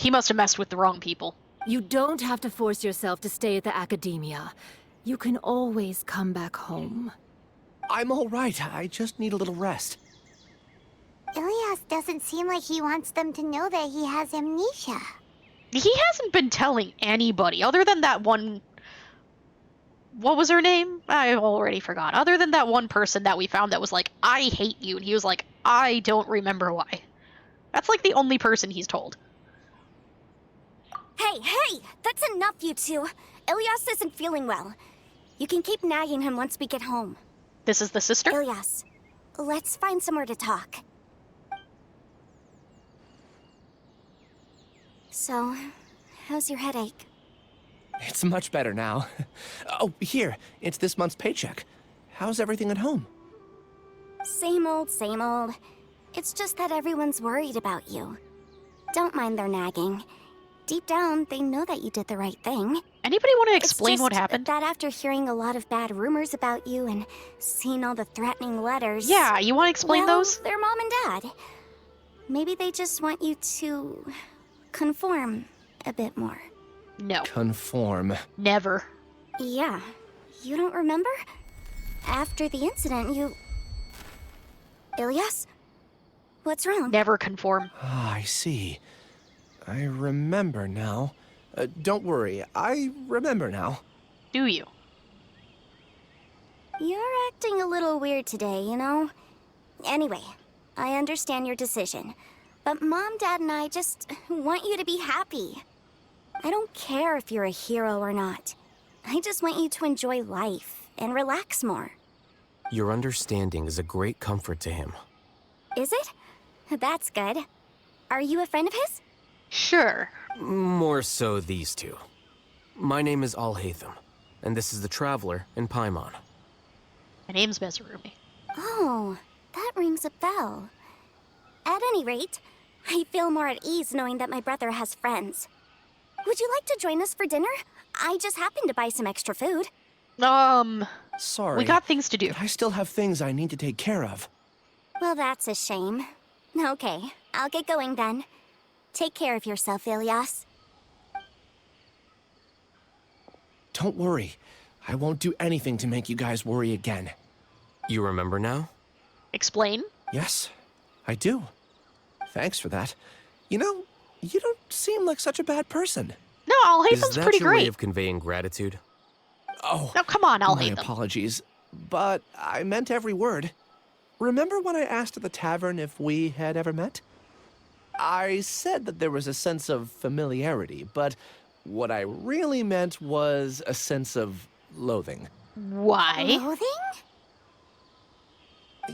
He must have messed with the wrong people. You don't have to force yourself to stay at the Academia. You can always come back home. I'm all right. I just need a little rest. Ilias doesn't seem like he wants them to know that he has amnesia. He hasn't been telling anybody, other than that one... What was her name? I already forgot. Other than that one person that we found that was like, I hate you, and he was like, I don't remember why. That's like the only person he's told. Hey! That's enough, you two. Ilias isn't feeling well. You can keep nagging him once we get home. This is the sister? Ilias, let's find somewhere to talk. So, how's your headache? It's much better now. Oh, here. It's this month's paycheck. How's everything at home? Same old, same old. It's just that everyone's worried about you. Don't mind their nagging. Deep down, they know that you did the right thing. Anybody want to explain It's what just happened? that after hearing a lot of bad rumors about you and seeing all the threatening letters... Yeah, you want to explain well, those? Their mom and dad. Maybe they just want you to... conform a bit more. No. Conform. Never. Yeah. You don't remember? After the incident, you... Ilias? What's wrong? Never conform. Ah, I see. I remember now. Don't worry, I remember now. do you? You're acting a little weird today, you know? Anyway, I understand your decision. But Mom, Dad, and I just want you to be happy. I don't care if you're a hero or not. I just want you to enjoy life and relax more. Your understanding is a great comfort to him. Is it? That's good. Are you a friend of his? Sure. More so these two. My name is Alhaitham, and this is the Traveler in Paimon. My name's Mezarumi. Oh, that rings a bell. At any rate, I feel more at ease knowing that my brother has friends. Would you like to join us for dinner? I just happened to buy some extra food. Sorry. We got things to do. But I still have things I need to take care of. Well, that's a shame. Okay, I'll get going then. Take care of yourself, Ilias. Don't worry. I won't do anything to make you guys worry again. You remember now? Explain? Yes, I do. Thanks for that. You know, you don't seem like such a bad person. No, Alhaitham's Is that pretty your great. way of conveying gratitude? Oh, No, come on, my Alhaitham. apologies. But I meant every word. Remember when I asked at the tavern if we had ever met? I said that there was a sense of familiarity, but what I really meant was a sense of loathing. Why? Loathing?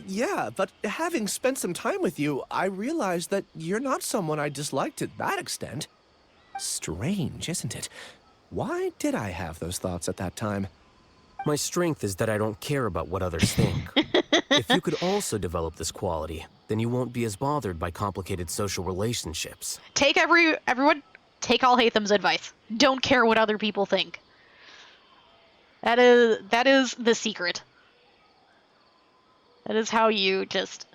Yeah, but having spent some time with you, I realized that you're not someone I dislike to that extent. Strange, isn't it? Why did I have those thoughts at that time? My strength is that I don't care about what others think. If you could also develop this quality, then you won't be as bothered by complicated social relationships. Everyone, take Alhaitham's advice. Don't care what other people think. That is the secret. That is how you just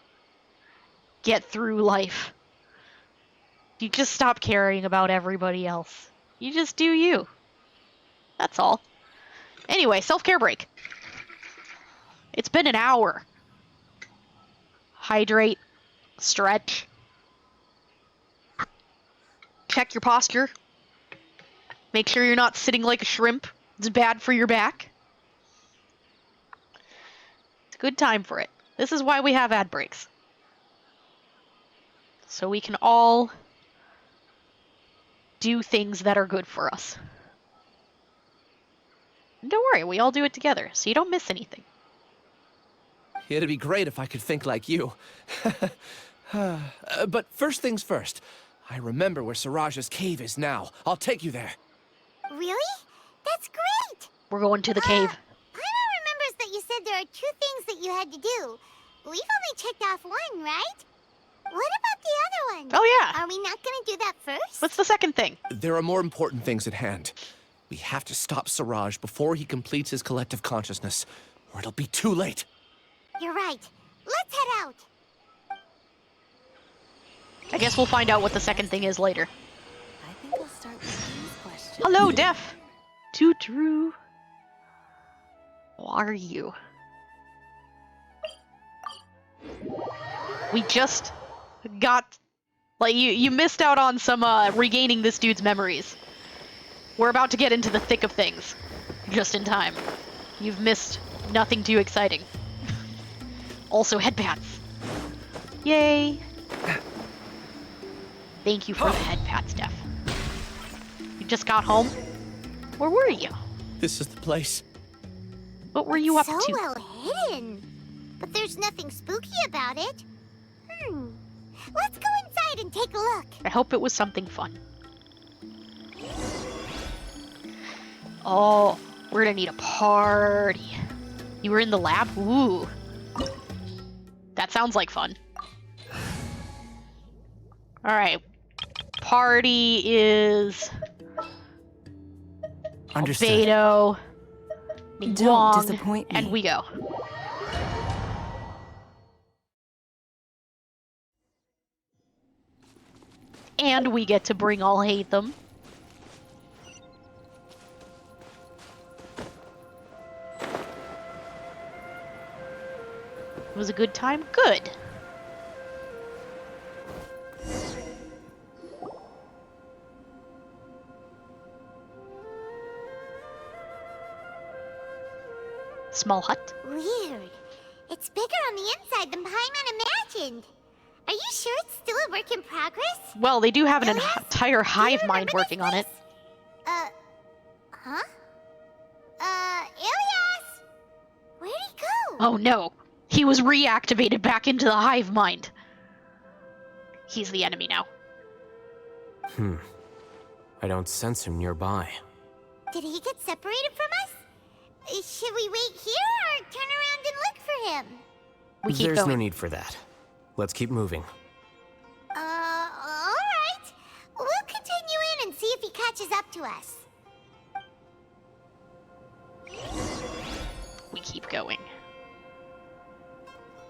get through life. You just stop caring about everybody else. You just do you. That's all. Anyway, self-care break. It's been an hour. Hydrate, stretch, check your posture. Make sure you're not sitting like a shrimp. It's bad for your back. It's a good time for it. This is why we have ad breaks. So we can all do things that are good for us. And don't worry, we all do it together, so you don't miss anything. It'd be great if I could think like you. But first things first. I remember where Siraj's cave is now. I'll take you there. Really? That's great! We're going to the cave. Paimon remembers that you said there are two things that you had to do. We've only checked off one, right? What about the other one? Oh yeah. Are we not gonna do that first? What's the second thing? There are more important things at hand. We have to stop Siraj before he completes his collective consciousness, or it'll be too late. You're right. Let's head out. I guess we'll find out what the second thing is later. I think I'll start with these questions. Hello, Def. Too true. How are you? We just got... Like, you missed out on some, regaining this dude's memories. We're about to get into the thick of things. Just in time. You've missed nothing too exciting. Also, headpats. Yay. Thank you for the headpats, Def. You just got home? Where were you? This is the place. What were you up So to? well hidden. But there's nothing spooky about it. Let's go inside and take a look. I hope it was something fun. Oh, we're gonna need a party. You were in the lab? Ooh. That sounds like fun. Alright. Party is... Understood. Beto. Don't Guang, disappoint me. and we go. And we get to bring Alhaitham. It was a good time? Good. Small hut. Weird. It's bigger on the inside than Paimon imagined. Are you sure it's still a work in progress? Well, they do have an Ilias, entire do you hive mind remember this working on it. place? Huh? Ilias! Where'd he go? Oh no. He was reactivated back into the hive mind. He's the enemy now. I don't sense him nearby. Did he get separated from us? Should we wait here or turn around and look for him? We keep There's going. no need for that. Let's keep moving. Alright. We'll continue in and see if he catches up to us. We keep going.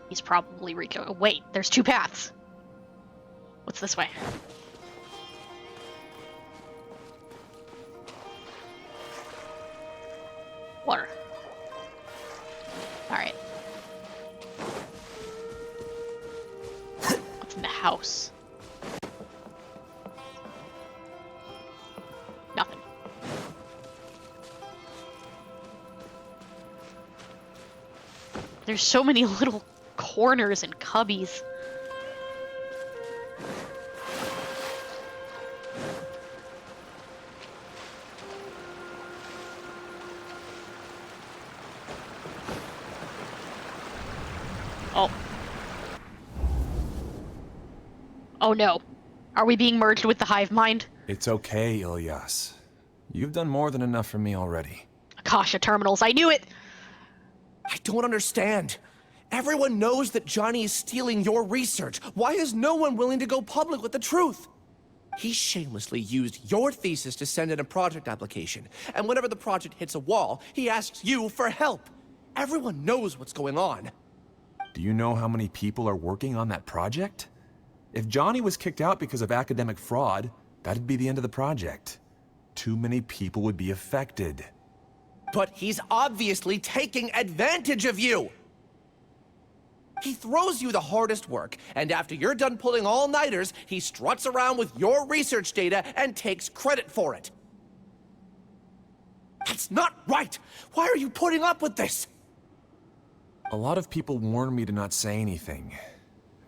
He's probably wait, there's two paths. What's this way? Water. Alright. What's in the house? Nothing. There's so many little corners and cubbies. Oh. Oh no. Are we being merged with the hive mind? It's okay, Ilias. You've done more than enough for me already. Akasha terminals, I knew it! I don't understand. Everyone knows that Johnny is stealing your research. Why is no one willing to go public with the truth? He shamelessly used your thesis to send in a project application, and whenever the project hits a wall, he asks you for help. Everyone knows what's going on. Do you know how many people are working on that project? If Johnny was kicked out because of academic fraud, that'd be the end of the project. Too many people would be affected. But he's obviously taking advantage of you! He throws you the hardest work, and after you're done pulling all-nighters, he struts around with your research data and takes credit for it. That's not right! Why are you putting up with this? A lot of people warn me to not say anything.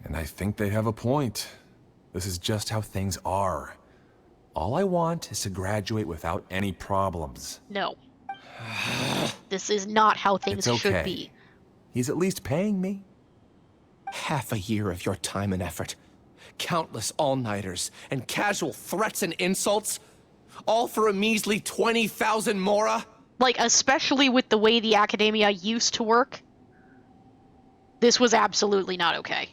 And I think they have a point. This is just how things are. All I want is to graduate without any problems. No. This is not how things It's okay. should be. He's at least paying me. Half a year of your time and effort. Countless all-nighters and casual threats and insults. All for a measly 20,000 mora? Like, especially with the way the academia used to work, this was absolutely not okay.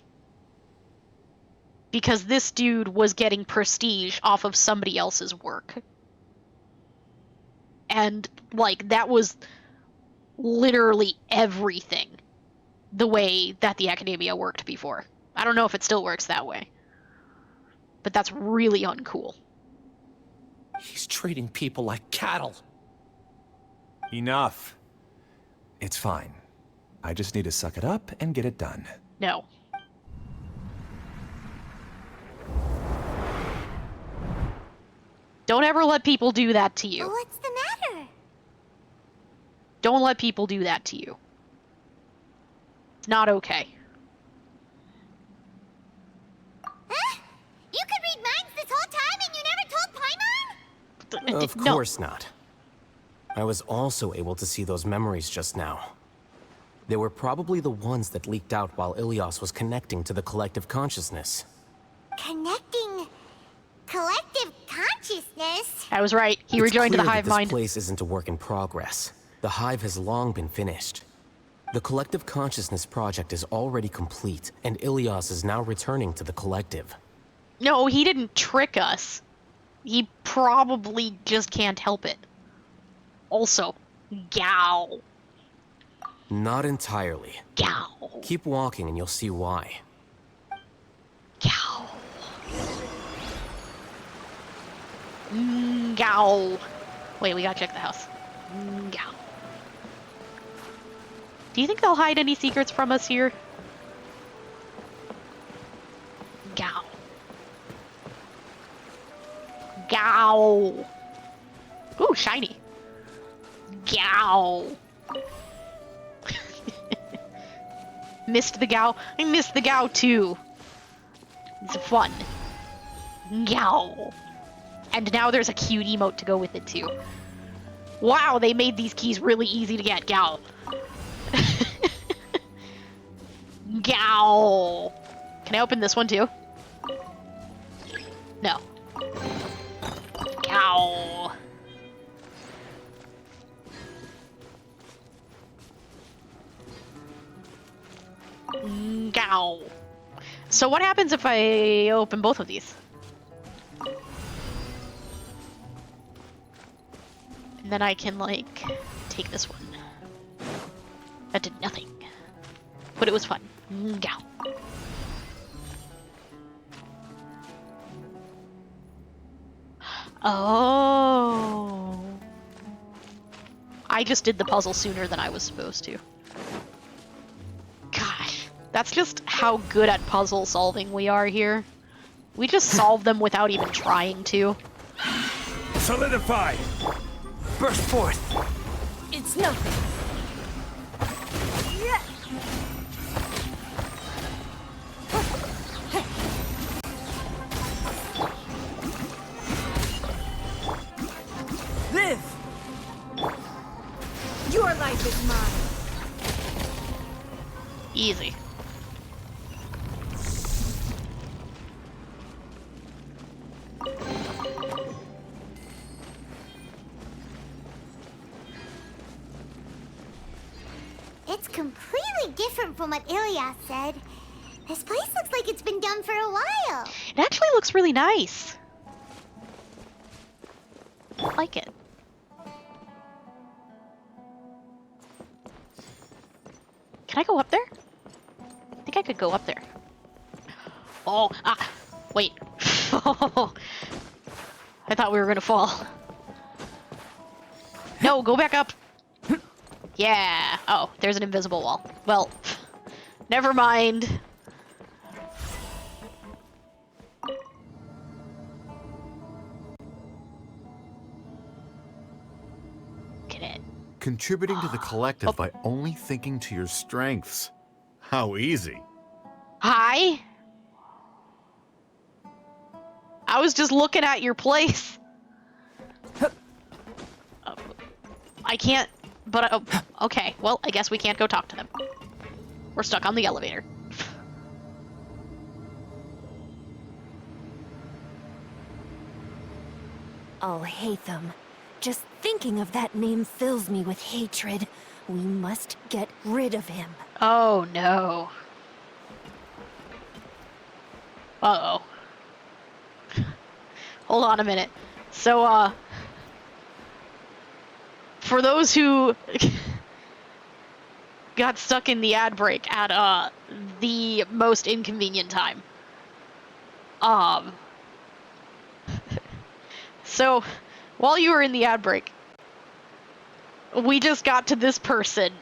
Because this dude was getting prestige off of somebody else's work. And, like, that was literally everything the way that the academia worked before. I don't know if it still works that way. But that's really uncool. He's treating people like cattle. Enough. It's fine. I just need to suck it up and get it done. No. Don't ever let people do that to you. What's the matter? Don't let people do that to you. It's not okay. Huh? You could read minds this whole time and you never told Paimon? Of course not. I was also able to see those memories just now. They were probably the ones that leaked out while Ilias was connecting to the collective consciousness. Connecting collective consciousness? I was right. He It's rejoined the clear that hive mind. This place isn't a work in progress. The hive has long been finished. The collective consciousness project is already complete, and Ilias is now returning to the collective. No, he didn't trick us. He probably just can't help it. Also, Gao. Not entirely. Gao. Keep walking and you'll see why. Gao. Gao. Wait, we gotta check the house. Gao. Do you think they'll hide any secrets from us here? Gao. Gao. Ooh, shiny. Gao. missed the Gao. I missed the Gao too. It's fun. Gao. And now there's a cute emote to go with it too. Wow, they made these keys really easy to get. Gao. Gao. Can I open this one too? No. Gao. Gao. So what happens if I open both of these? And then I can, like, take this one. That did nothing. But it was fun. Gao. Oh. I just did the puzzle sooner than I was supposed to. Gosh. That's just how good at puzzle solving we are here. We just solve them without even trying to. Solidify! Burst forth! It's nothing. Live! Your life is mine. Easy. It's completely different from what Ilyas said. This place looks like it's been done for a while. It actually looks really nice. I like it. Can I go up there? I think I could go up there. Oh, wait. I thought we were gonna fall. No, go back up. Yeah. Oh, there's an invisible wall. Well, never mind. Get it. Contributing to the collective by only thinking to your strengths. How easy. Hi. I was just looking at your place. I can't, but okay. Well, I guess we can't go talk to them. We're stuck on the elevator. I'll hate them. Just thinking of that name fills me with hatred. We must get rid of him. Oh no. Uh-oh. Hold on a minute. So, for those who got stuck in the ad break at, the most inconvenient time. So, while you were in the ad break, we just got to this person,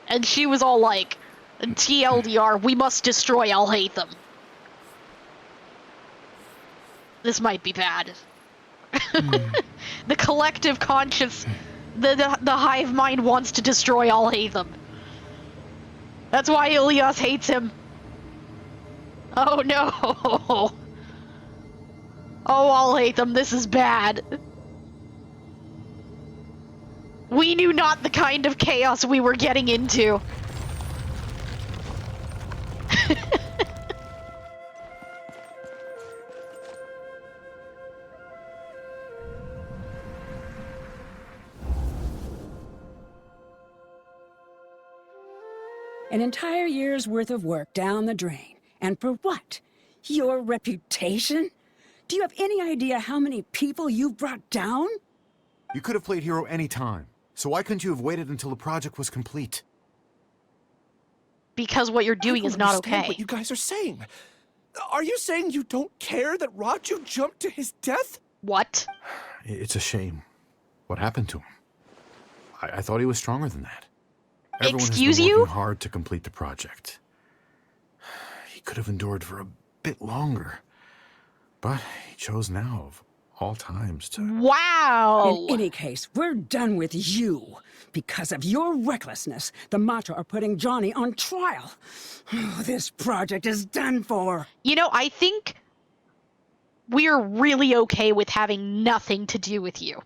and she was all like, TLDR, we must destroy I'll hate them. This might be bad. The collective conscious, the hive mind wants to destroy I'll hate them. That's why Ilyas hates him. Oh no. Oh, I'll hate them, this is bad. We knew not the kind of chaos we were getting into. An entire year's worth of work down the drain. And for what? Your reputation? Do you have any idea how many people you've brought down? You could have played hero any time. So why couldn't you have waited until the project was complete? Because what you're doing is not understand okay. What you guys are saying? Are you saying you don't care that Raju jumped to his death? What? It's a shame. What happened to him? I thought he was stronger than that. Everyone Excuse has been you? working hard to complete the project. He could have endured for a bit longer. But he chose now, of all times to... In Wow! any case, we're done with you. Because of your recklessness, the Matra are putting Johnny on trial. This project is done for. You know, I think we're really okay with having nothing to do with you.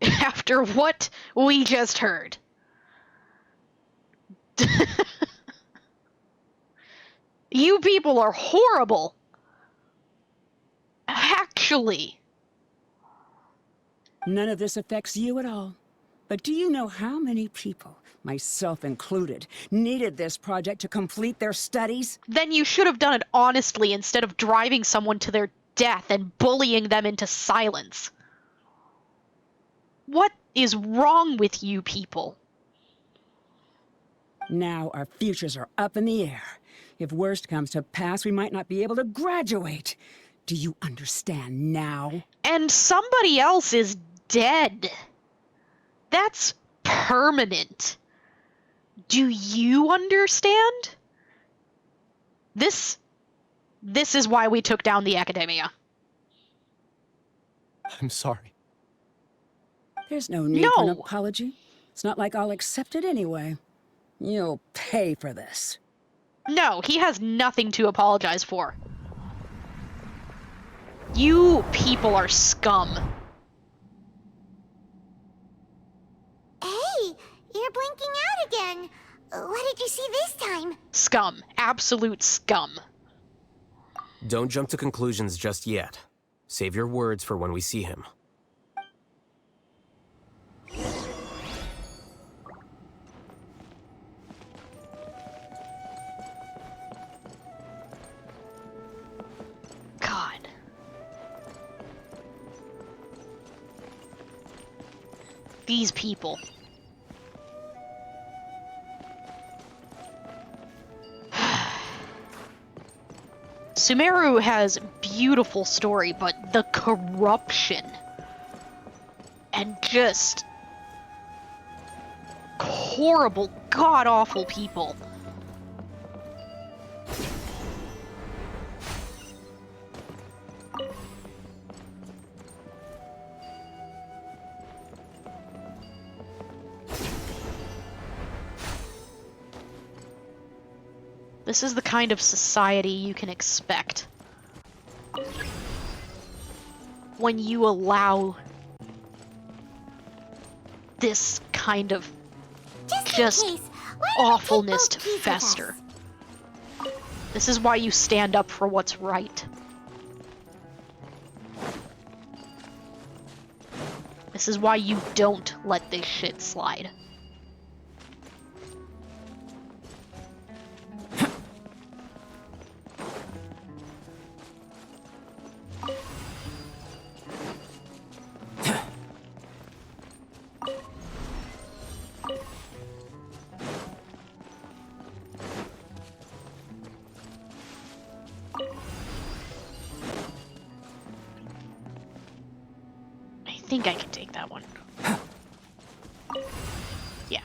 After what we just heard. You people are horrible. Actually. None of this affects you at all. But do you know how many people, myself included, needed this project to complete their studies? Then you should have done it honestly instead of driving someone to their death and bullying them into silence. What is wrong with you people? Now our futures are up in the air. If worst comes to pass, we might not be able to graduate. Do you understand now? And somebody else is dead. That's permanent. Do you understand? This is why we took down the Academia. I'm sorry. There's no need for an No. apology. It's not like I'll accept it anyway. You'll pay for this. No, he has nothing to apologize for. You people are scum. Hey, you're blinking out again. What did you see this time? Scum. Absolute scum. Don't jump to conclusions just yet. Save your words for when we see him. God. These people. Sumeru has beautiful story, but the corruption and just horrible, god-awful people. This is the kind of society you can expect when you allow this kind of just awfulness to fester. This is why you stand up for what's right. This is why you don't let this shit slide. I think I can take that one. Yeah.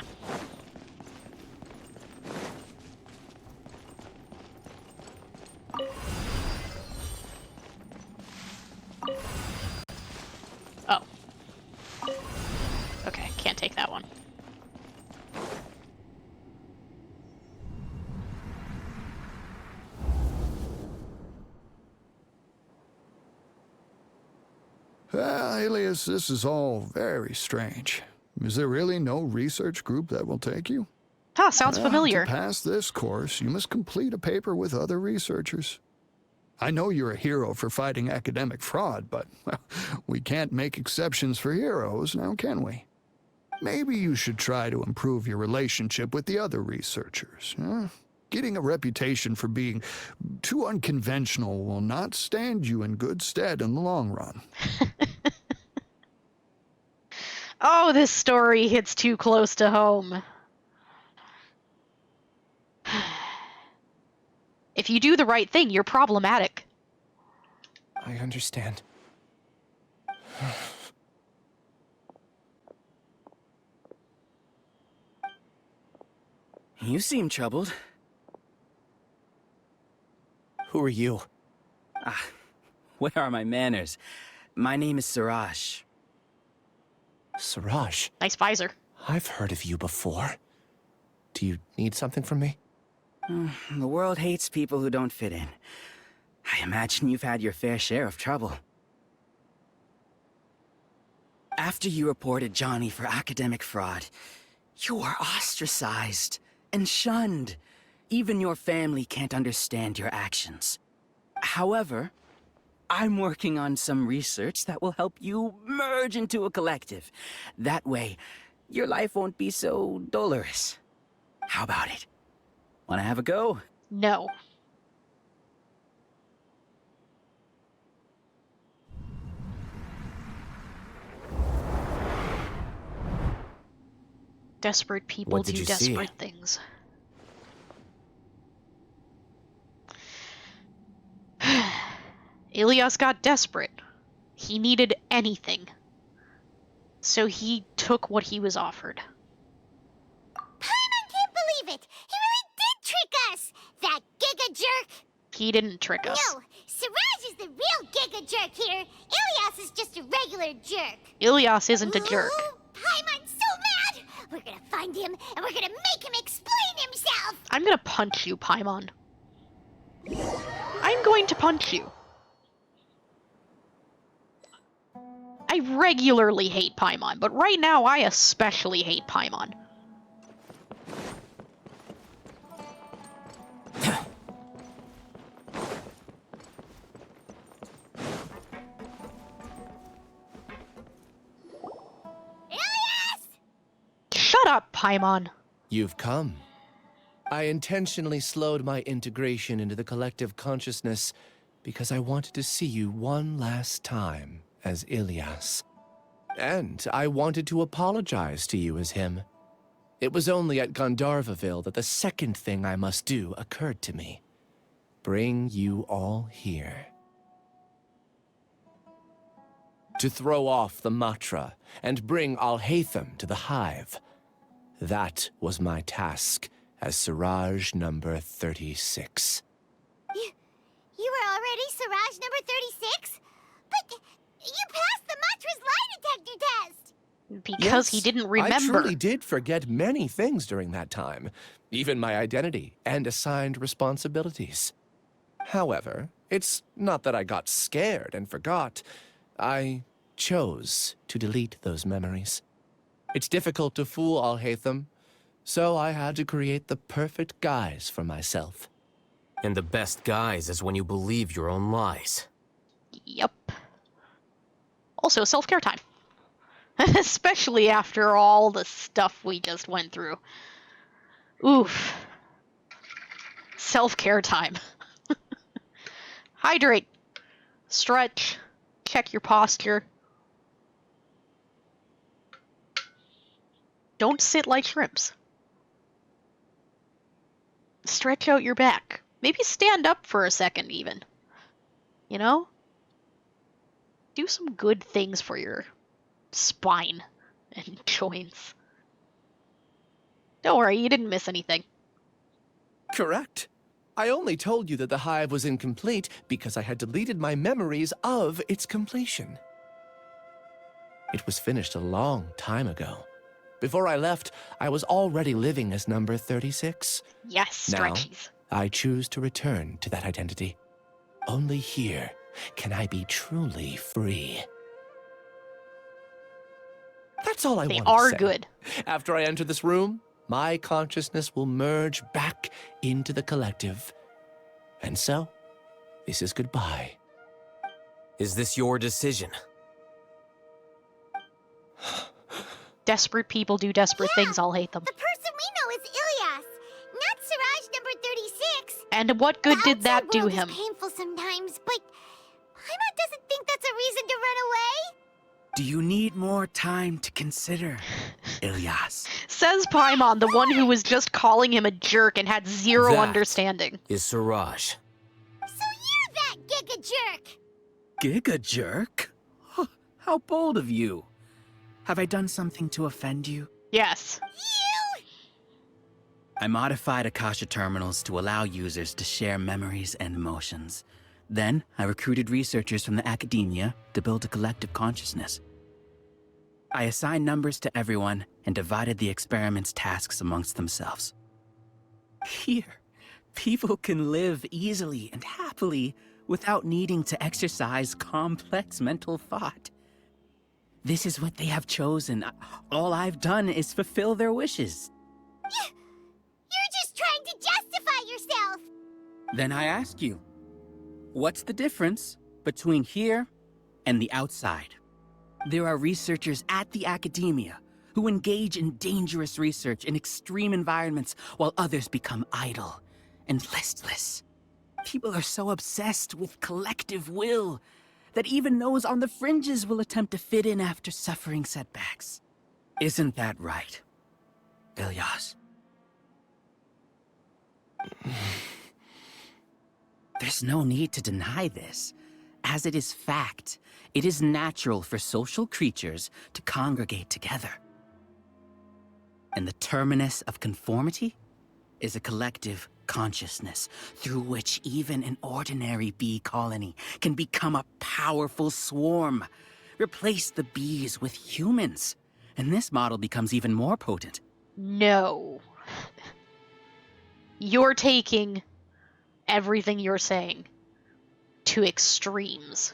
Oh. Okay, can't take that one. Well, Alias, this is all very strange. Is there really no research group that will take you? Huh, sounds familiar. To pass this course, you must complete a paper with other researchers. I know you're a hero for fighting academic fraud, but well, we can't make exceptions for heroes, now can we? Maybe you should try to improve your relationship with the other researchers. Getting a reputation for being too unconventional will not stand you in good stead in the long run. Oh, this story hits too close to home. If you do the right thing, you're problematic. I understand. You seem troubled. Who are you? Where are my manners? My name is Suraj. Suraj. Nice visor. I've heard of you before. Do you need something from me? The world hates people who don't fit in. I imagine you've had your fair share of trouble. After you reported Johnny for academic fraud, you were ostracized and shunned. Even your family can't understand your actions. However, I'm working on some research that will help you merge into a collective. That way, your life won't be so dolorous. How about it? Wanna have a go? No. Desperate people What did do you see? desperate things. Ilias got desperate. He needed anything. So he took what he was offered. Paimon can't believe it! He really did trick us! That giga jerk! He didn't trick us. No, Siraj is the real giga jerk here. Ilias is just a regular jerk. Ilias isn't a jerk. Ooh, Paimon's so mad! We're gonna find him, and we're gonna make him explain himself! I'm gonna punch you, Paimon. I'm going to punch you. I regularly hate Paimon, but right now I especially hate Paimon. Shut up, Paimon. You've come. I intentionally slowed my integration into the collective consciousness because I wanted to see you one last time as Ilias. And I wanted to apologize to you as him. It was only at Gandharvaville that the second thing I must do occurred to me. Bring you all here. To throw off the Matra and bring Alhaitham to the Hive. That was my task as Siraj number 36. You were already Siraj number 36? But you passed the Matra's lie detector test! Because he didn't remember. I truly did forget many things during that time, even my identity and assigned responsibilities. However, it's not that I got scared and forgot. I chose to delete those memories. It's difficult to fool Alhaitham, so I had to create the perfect guise for myself. And the best guise is when you believe your own lies. Yep. Also, self-care time. Especially after all the stuff we just went through. Oof. Self-care time. Hydrate. Stretch. Check your posture. Don't sit like shrimps. Stretch out your back. Maybe stand up for a second, even. You know? Do some good things for your spine and joints. Don't worry, you didn't miss anything. Correct. I only told you that the hive was incomplete because I had deleted my memories of its completion. It was finished a long time ago. Before I left, I was already living as number 36. Yes, Now, stretchies. I choose to return to that identity. Only here can I be truly free. That's all I want to say. They are good. After I enter this room, my consciousness will merge back into the collective. And so, this is goodbye. Is this your decision? Desperate people do desperate things, I'll hate them. The person we know is Ilias, not Siraj number 36. And what good did that The do outside him? world is painful sometimes, but Paimon doesn't think that's a reason to run away. Do you need more time to consider, Ilias? Says Paimon, the one who was just calling him a jerk and had zero That understanding. is Siraj. So you're that giga jerk. Giga jerk? Huh, how bold of you. Have I done something to offend you? Yes. You! I modified Akasha terminals to allow users to share memories and emotions. Then, I recruited researchers from the academia to build a collective consciousness. I assigned numbers to everyone and divided the experiment's tasks amongst themselves. Here, people can live easily and happily without needing to exercise complex mental thought. This is what they have chosen. All I've done is fulfill their wishes. You're just trying to justify yourself! Then I ask you, what's the difference between here and the outside? There are researchers at the academia who engage in dangerous research in extreme environments while others become idle and listless. People are so obsessed with collective will that even those on the fringes will attempt to fit in after suffering setbacks. Isn't that right, Ilyas? There's no need to deny this, as it is fact. It is natural for social creatures to congregate together. And the terminus of conformity is a collective consciousness through which even an ordinary bee colony can become a powerful swarm. Replace the bees with humans, and this model becomes even more potent. No. You're taking everything you're saying to extremes.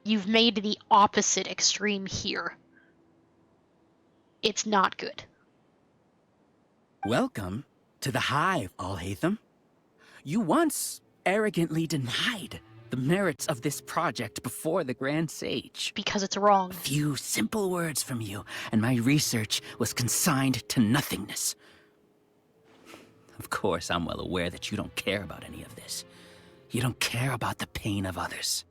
You've made the opposite extreme here. It's not good. Welcome to the Hive, Alhaitham. You once arrogantly denied the merits of this project before the Grand Sage. Because it's wrong. A few simple words from you, and my research was consigned to nothingness. Of course, I'm well aware that you don't care about any of this. You don't care about the pain of others.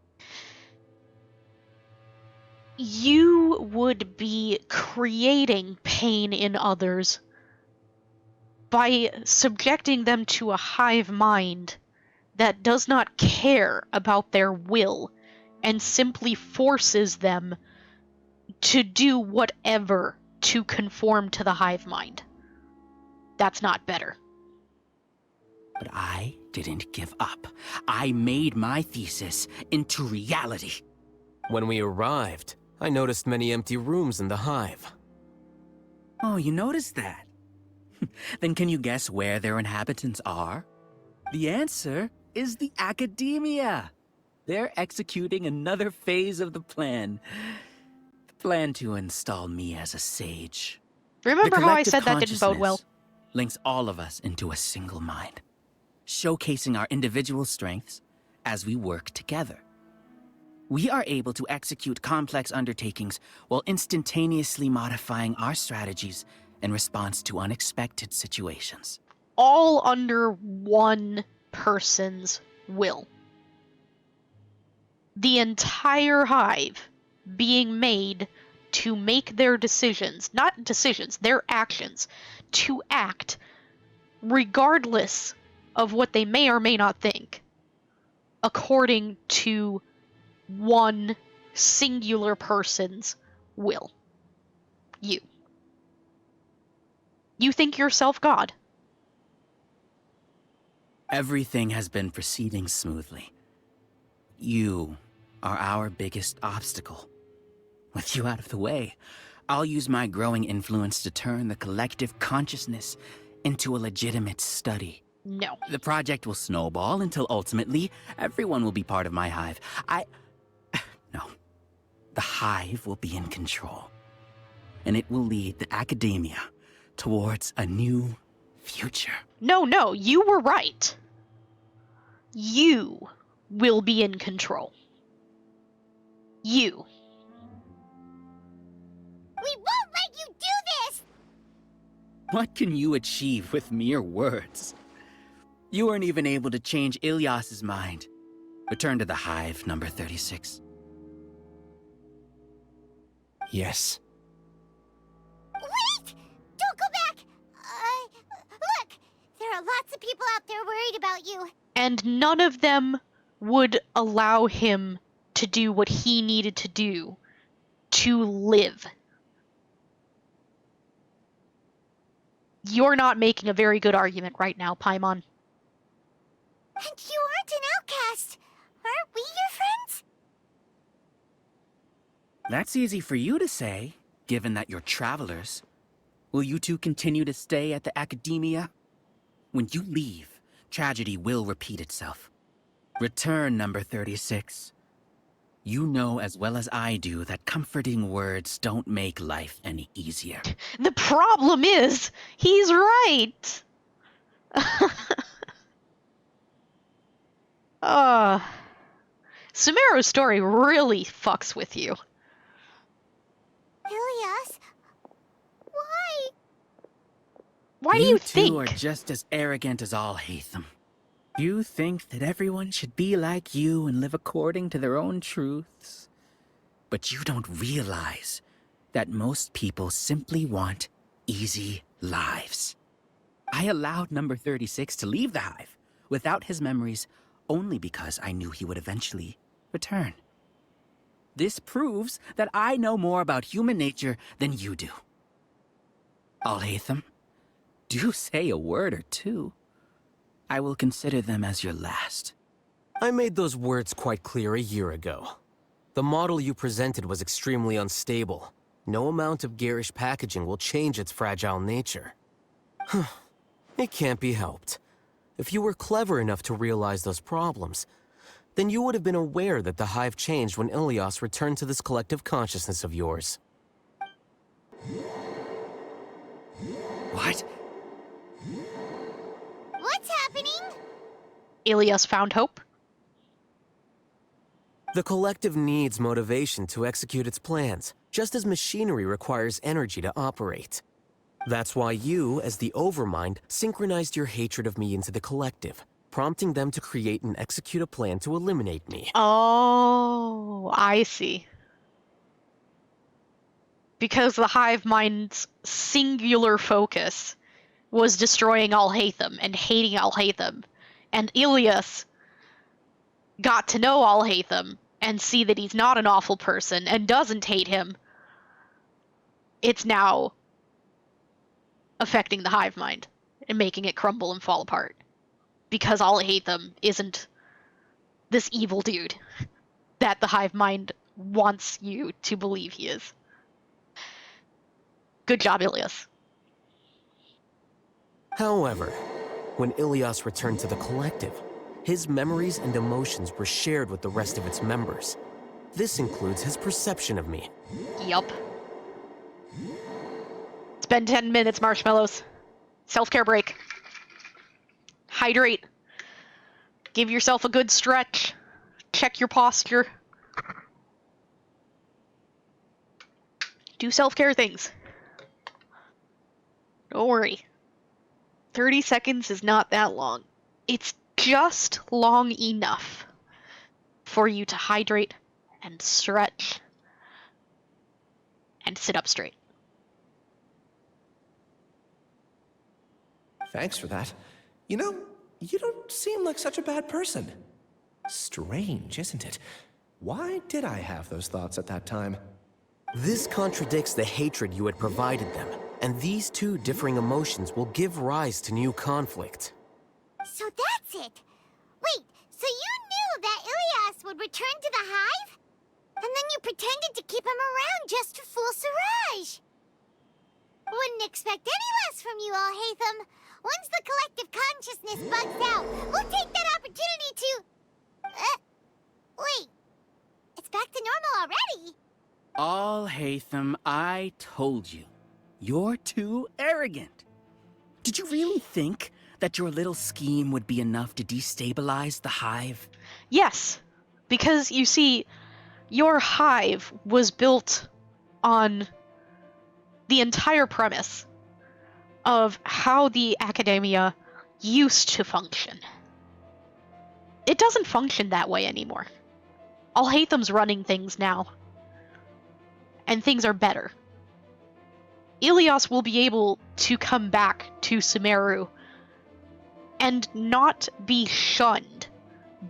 You would be creating pain in others by subjecting them to a hive mind that does not care about their will and simply forces them to do whatever to conform to the hive mind. That's not better. But I didn't give up. I made my thesis into reality. When we arrived, I noticed many empty rooms in the hive. Oh, you noticed that? Then can you guess where their inhabitants are? The answer is the academia. They're executing another phase of the plan. The plan to install me as a sage. Remember how I said that didn't bode well? Links all of us into a single mind, showcasing our individual strengths as we work together. We are able to execute complex undertakings while instantaneously modifying our strategies in response to unexpected situations. All under one person's will. The entire hive being made to make their decisions, not decisions, their actions, to act regardless of what they may or may not think, according to one singular person's will. You. You think yourself God. Everything has been proceeding smoothly. You are our biggest obstacle. With you out of the way, I'll use my growing influence to turn the collective consciousness into a legitimate study. No. The project will snowball until ultimately everyone will be part of my hive. No. The hive will be in control. And it will lead the academia towards a new future. No, you were right. You will be in control. You. We won't let you do this! What can you achieve with mere words? You weren't even able to change Ilyas's mind. Return to the hive, number 36. Yes. Wait! Don't go back! Look! There are lots of people out there worried about you. And none of them would allow him to do what he needed to do to live. You're not making a very good argument right now, Paimon. And you aren't an That's easy for you to say, given that you're travelers. Will you two continue to stay at the Academia? When you leave, tragedy will repeat itself. Return, number 36. You know as well as I do that comforting words don't make life any easier. The problem is, he's right. Sumeru's story really fucks with you. Ilias? Why? Why do you think? You two are just as arrogant as all Hatham. You think that everyone should be like you and live according to their own truths. But you don't realize that most people simply want easy lives. I allowed number 36 to leave the hive without his memories only because I knew he would eventually return. This proves that I know more about human nature than you do. Al-Hatham, do say a word or two. I will consider them as your last. I made those words quite clear a year ago. The model you presented was extremely unstable. No amount of garish packaging will change its fragile nature. It can't be helped. If you were clever enough to realize those problems, then you would have been aware that the hive changed when Ilias returned to this collective consciousness of yours. What? What's happening? Ilias found hope. The collective needs motivation to execute its plans, just as machinery requires energy to operate. That's why you, as the Overmind, synchronized your hatred of me into the collective, prompting them to create and execute a plan to eliminate me. Oh, I see. Because the hive mind's singular focus was destroying Al-Hatham and hating Al-Hatham, and Ilias got to know Al-Hatham and see that he's not an awful person and doesn't hate him. It's now affecting the hive mind and making it crumble and fall apart. Because Al-Hatham isn't this evil dude that the hive mind wants you to believe he is. Good job, Ilias. However, when Ilias returned to the collective, his memories and emotions were shared with the rest of its members. This includes his perception of me. Yup. Spend 10 minutes, marshmallows. Self-care break. Hydrate. Give yourself a good stretch. Check your posture. Do self-care things. Don't worry. 30 seconds is not that long. It's just long enough for you to hydrate and stretch and sit up straight. Thanks for that. You know, you don't seem like such a bad person. Strange, isn't it? Why did I have those thoughts at that time? This contradicts the hatred you had provided them, and these two differing emotions will give rise to new conflict. So that's it. Wait, so you knew that Ilias would return to the hive? And then you pretended to keep him around just to fool Siraj. Wouldn't expect any less from you, Al-Hatham. Once the collective consciousness bugs out, we'll take that opportunity to... wait. It's back to normal already. Al-Hatham, I told you. You're too arrogant. Did you really think that your little scheme would be enough to destabilize the hive? Yes, because you see, your hive was built on the entire premise of how the Academia used to function. It doesn't function that way anymore. Al-Hatham's running things now. And things are better. Ilias will be able to come back to Sumeru and not be shunned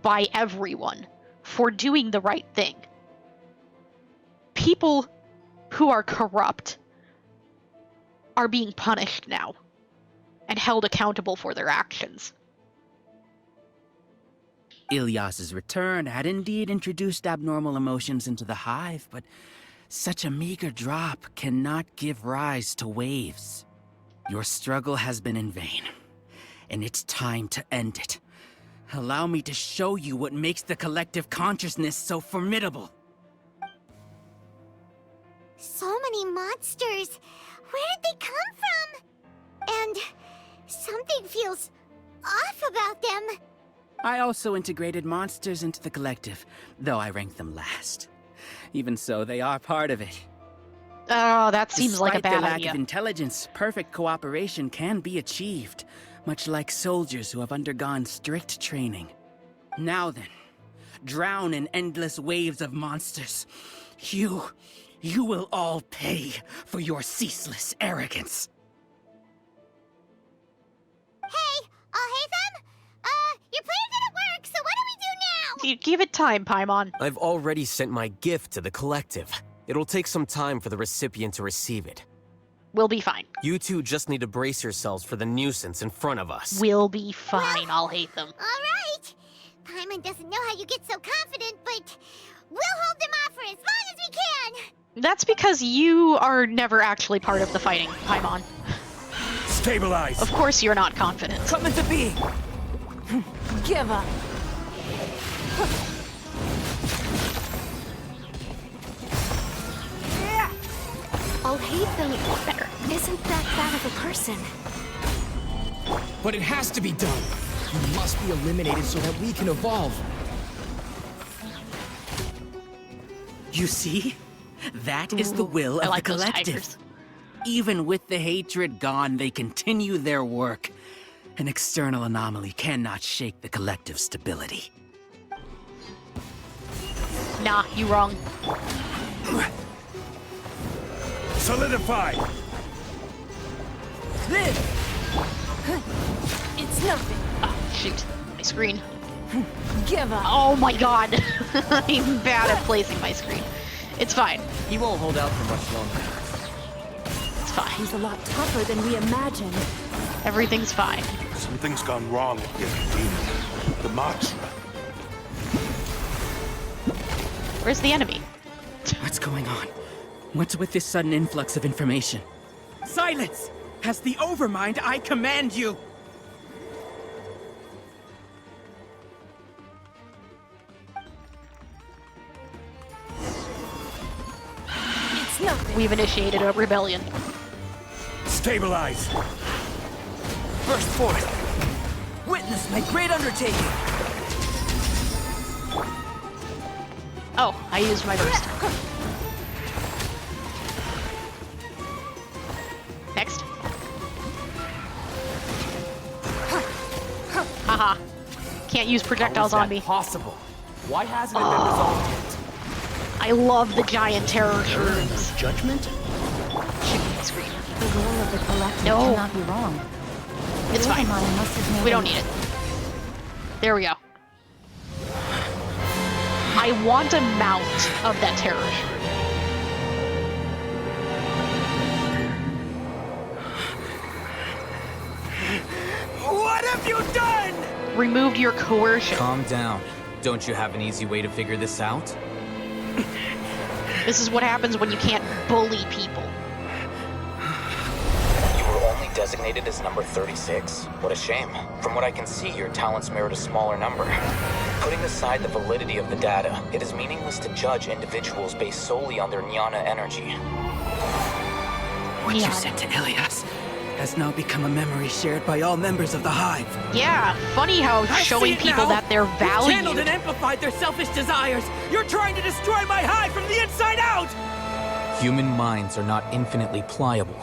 by everyone for doing the right thing. People who are corrupt are being punished now and held accountable for their actions. Ilias's return had indeed introduced abnormal emotions into the hive, but Such a meager drop cannot give rise to waves. Your struggle has been in vain, and it's time to end it. Allow me to show you what makes the collective consciousness so formidable. So many monsters. Where did they come from? And something feels off about them. I also integrated monsters into the collective, though I ranked them last. Even so, they are part of it. Oh, that seems like a Despite their bad lack idea. of intelligence, perfect cooperation can be achieved, much like soldiers who have undergone strict training. Now then, drown in endless waves of monsters. You will all pay for your ceaseless arrogance. Hey, Alhaitham? Your plan didn't work, so what do we do now? You give it time, Paimon. I've already sent my gift to the collective. It'll take some time for the recipient to receive it. We'll be fine. You two just need to brace yourselves for the nuisance in front of us. We'll be fine, I'll hate them. Alright. Paimon doesn't know how you get so confident, but we'll hold them off for as long as we can. That's because you are never actually part of the fighting, Paimon. Stabilize! Of course you're not confident. Come into being! Give up. Alhaitham Better. isn't that bad of a person. But it has to be done. You must be eliminated so that we can evolve. You see? That is the will I of like the those collective. tigers. Even with the hatred gone, they continue their work. An external anomaly cannot shake the collective's stability. Nah, you wrong. Solidify! It's nothing. Oh, shoot. My screen. Give up. Oh my god. I'm bad at placing my screen. It's fine. He won't hold out for much longer. It's fine. He's a lot tougher than we imagined. Everything's fine. Something's gone wrong with the Academia. The Matra. Where's the enemy? What's going on? What's with this sudden influx of information? Silence! As the Overmind, I command you! It's nothing. We've initiated a rebellion. Stabilize! Burst forth. Witness my great undertaking. Oh, I used my burst. Next. Haha. Can't use projectiles on me. Possible. Why hasn't it been resolved yet? I love the giant terror shrooms. Judgment? Shoot my screen. The will of the collective No. cannot be wrong. It's fine. Overmind must have made We don't a- need it. There we go. I want a mount of that terror shroom. What have you done? Removed your coercion. Calm down. Don't you have an easy way to figure this out? This is what happens when you can't bully people. You were only designated as number 36. What a shame. From what I can see, your talents merit a smaller number. Putting aside the validity of the data, it is meaningless to judge individuals based solely on their jnana energy. What you said to Ilias has now become a memory shared by all members of the Hive. Yeah, funny how I showing see it people now. that they're You've channeled valued. and amplified their selfish desires. You're trying to destroy my Hive from the inside out! Human minds are not infinitely pliable,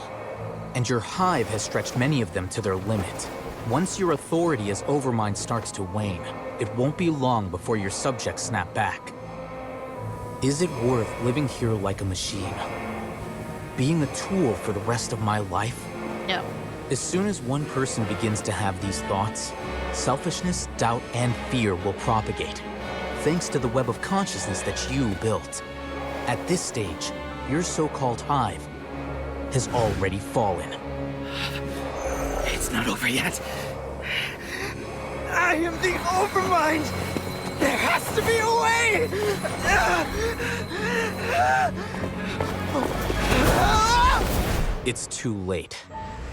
and your Hive has stretched many of them to their limit. Once your authority as Overmind starts to wane, it won't be long before your subjects snap back. Is it worth living here like a machine? Being a tool for the rest of my life? No. As soon as one person begins to have these thoughts, selfishness, doubt, and fear will propagate, thanks to the web of consciousness that you built. At this stage, your so-called Hive has already fallen. It's not over yet. I am the Overmind! There has to be a way! It's too late.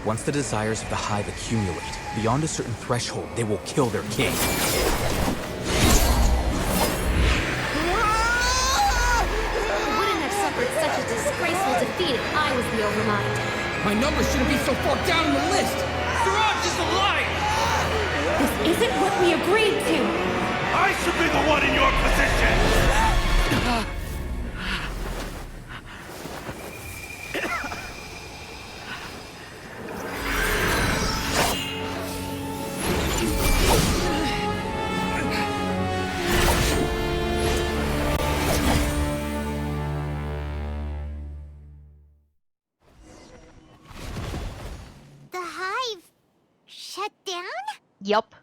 Once the desires of the Hive accumulate, beyond a certain threshold, they will kill their king. I wouldn't have suffered such a disgraceful defeat if I was the Overmind. My number shouldn't be so far down the list! Siraj is alive! This isn't what we agreed to! I should be the one in your position! The hive shut down? Yup.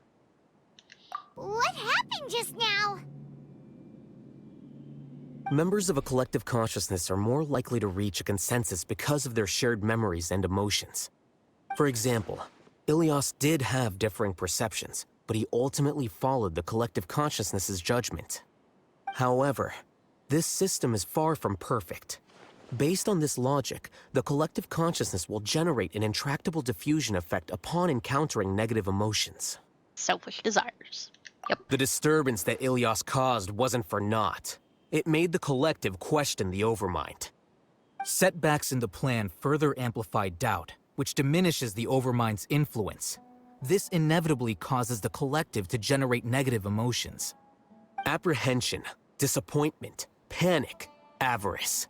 What happened just now? Members of a collective consciousness are more likely to reach a consensus because of their shared memories and emotions. For example, Ilias did have differing perceptions, but he ultimately followed the collective consciousness's judgment. However, this system is far from perfect. Based on this logic, the collective consciousness will generate an intractable diffusion effect upon encountering negative emotions. Selfish desires. Yep. The disturbance that Ilias caused wasn't for naught. It made the collective question the Overmind. Setbacks in the plan further amplify doubt, which diminishes the Overmind's influence. This inevitably causes the collective to generate negative emotions. Apprehension, disappointment, panic, avarice.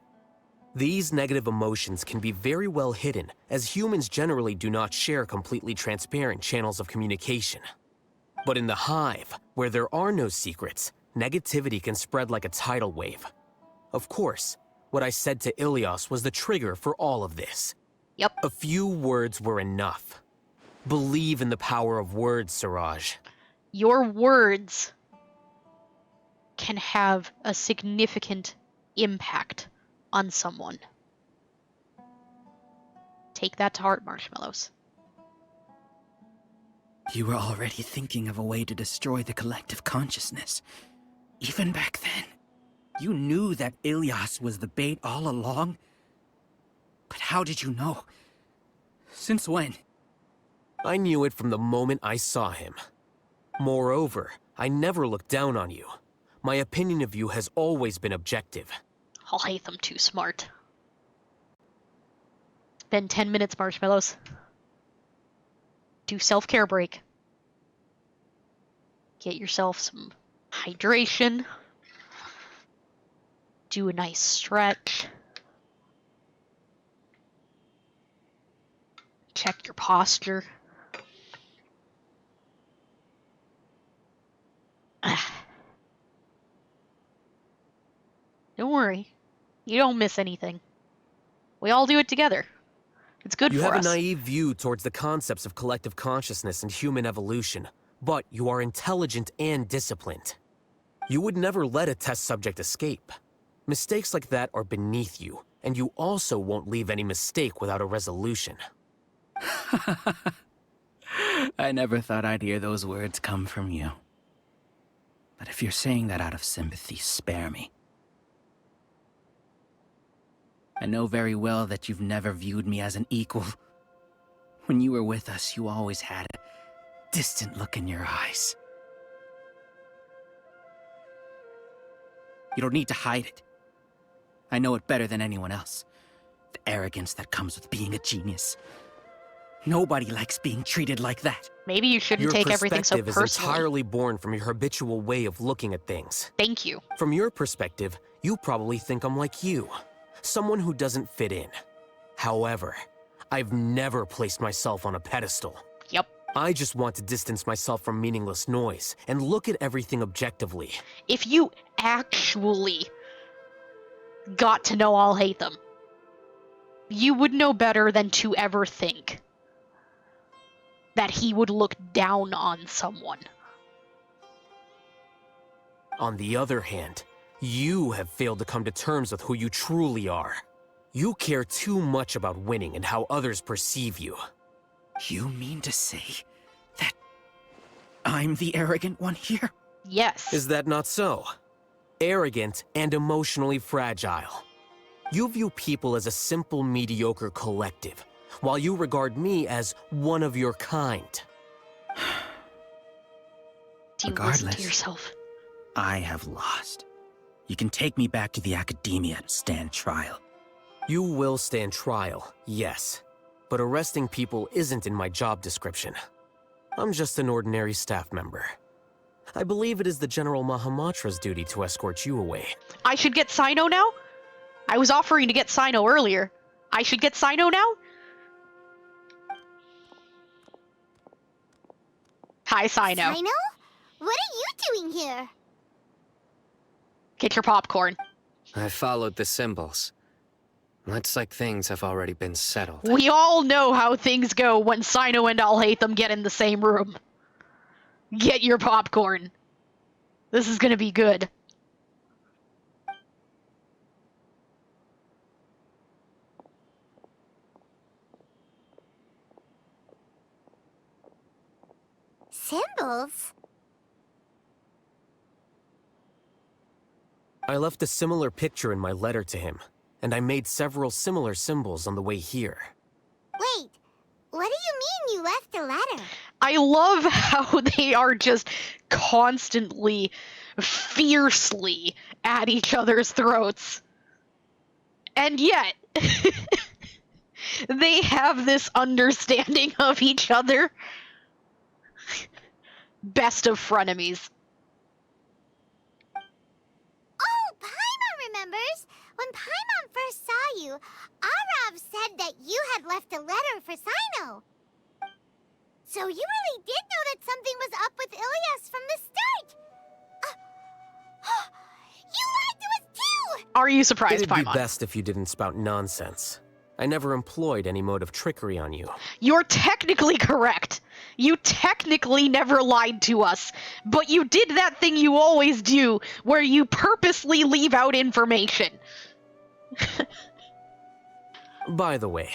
These negative emotions can be very well hidden, as humans generally do not share completely transparent channels of communication. But in the Hive, where there are no secrets, negativity can spread like a tidal wave. Of course, what I said to Ilias was the trigger for all of this. Yep. A few words were enough. Believe in the power of words, Siraj. Your words can have a significant impact on someone. Take that to heart, Marshmallows. You were already thinking of a way to destroy the collective consciousness. Even back then, you knew that Ilias was the bait all along. But how did you know? Since when? I knew it from the moment I saw him. Moreover, I never looked down on you. My opinion of you has always been objective. I'll hate them too smart. Spend 10 minutes, Marshmallows. Do self-care break. Get yourself some hydration. Do a nice stretch. Check your posture. Don't worry. You don't miss anything. We all do it together. It's good You for have us. a naive view towards the concepts of collective consciousness and human evolution, but you are intelligent and disciplined. You would never let a test subject escape. Mistakes like that are beneath you, and you also won't leave any mistake without a resolution. I never thought I'd hear those words come from you. But if you're saying that out of sympathy, spare me. I know very well that you've never viewed me as an equal. When you were with us, you always had a distant look in your eyes. You don't need to hide it. I know it better than anyone else. The arrogance that comes with being a genius. Nobody likes being treated like that. Maybe you shouldn't take everything so Your perspective is personally. entirely born from your habitual way of looking at things. Thank you. From your perspective, you probably think I'm like you. Someone who doesn't fit in. However, I've never placed myself on a pedestal. Yep. I just want to distance myself from meaningless noise and look at everything objectively. If you actually got to know I'll hate them, you would know better than to ever think that he would look down on someone. On the other hand, you have failed to come to terms with who you truly are. You care too much about winning and how others perceive you. You mean to say that I'm the arrogant one here? Yes. Is that not so? Arrogant and emotionally fragile. You view people as a simple, mediocre collective, while you regard me as one of your kind. Do you listen to Regardless, yourself? I have lost. You can take me back to the academia to stand trial. You will stand trial, yes. But arresting people isn't in my job description. I'm just an ordinary staff member. I believe it is the General Mahamatra's duty to escort you away. I should get Sino now? I was offering to get Sino earlier. I should get Sino now? Hi, Sino. Sino? What are you doing here? Get your popcorn. I followed the symbols. Looks like things have already been settled. We all know how things go when Sino and Alhaitham get in the same room. Get your popcorn. This is gonna be good. Symbols? I left a similar picture in my letter to him, and I made several similar symbols on the way here. Wait, what do you mean you left a letter? I love how they are just constantly, fiercely at each other's throats. And yet, they have this understanding of each other. Best of frenemies. Oh, Paimon remembers! When Paimon first saw you, Arav said that you had left a letter for Sino. So you really did know that something was up with Ilias from the start! You lied to us too! Are you surprised, It'd Paimon? be best if you didn't spout nonsense. I never employed any mode of trickery on you. You're technically correct. You technically never lied to us, but you did that thing you always do, where you purposely leave out information. By the way,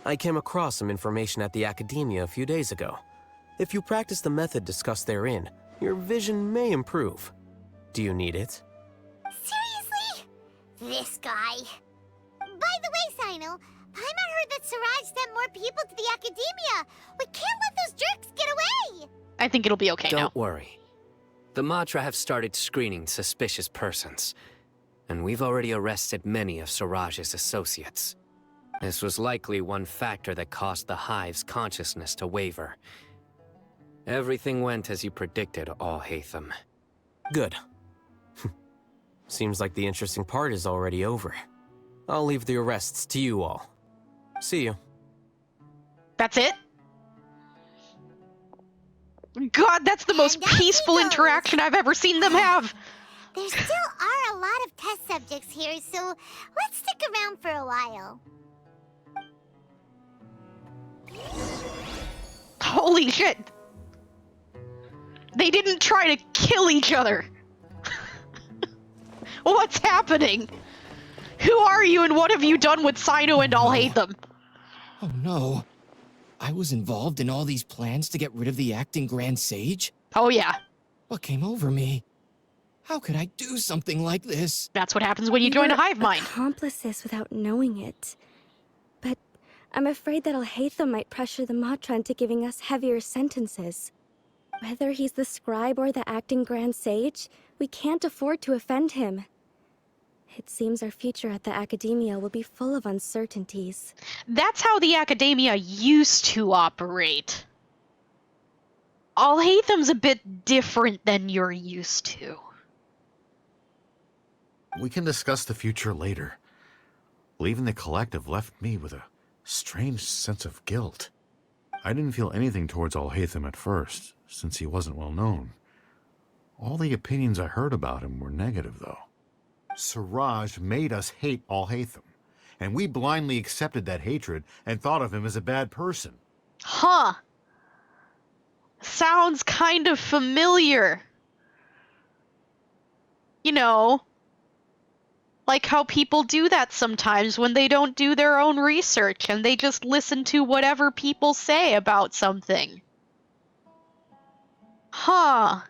I came across some information at the Academia a few days ago. If you practice the method discussed therein, your vision may improve. Do you need it? Seriously? This guy. By the way, Sino, Paimon heard that Siraj sent more people to the Academia. We can't let those jerks get away! I think it'll be okay now. Don't worry. The Matra have started screening suspicious persons, and we've already arrested many of Siraj's associates. This was likely one factor that caused the Hive's consciousness to waver. Everything went as you predicted, Alhaitham. Good. Seems like the interesting part is already over. I'll leave the arrests to you all. See you. That's it? God, that's the most peaceful interaction I've ever seen them have! There still are a lot of test subjects here, so let's stick around for a while. Holy shit! They didn't try to kill each other! What's happening? Who are you and what have you done with Sino and Alhaitham? Oh no. I was involved in all these plans to get rid of the acting Grand Sage? Oh yeah. What came over me? How could I do something like this? That's what happens when you join a hive mind. Accomplices without knowing it. But I'm afraid that Alhaitham might pressure the Matra into giving us heavier sentences. Whether he's the scribe or the acting Grand Sage, we can't afford to offend him. It seems our future at the Academia will be full of uncertainties. That's how the Academia used to operate. Alhaitham's a bit different than you're used to. We can discuss the future later. Leaving the collective left me with a strange sense of guilt. I didn't feel anything towards Alhaitham at first, since he wasn't well known. All the opinions I heard about him were negative, though. Siraj made us hate Alhaitham, and we blindly accepted that hatred and thought of him as a bad person. Huh. Sounds kind of familiar. You know, like how people do that sometimes when they don't do their own research and they just listen to whatever people say about something. Huh.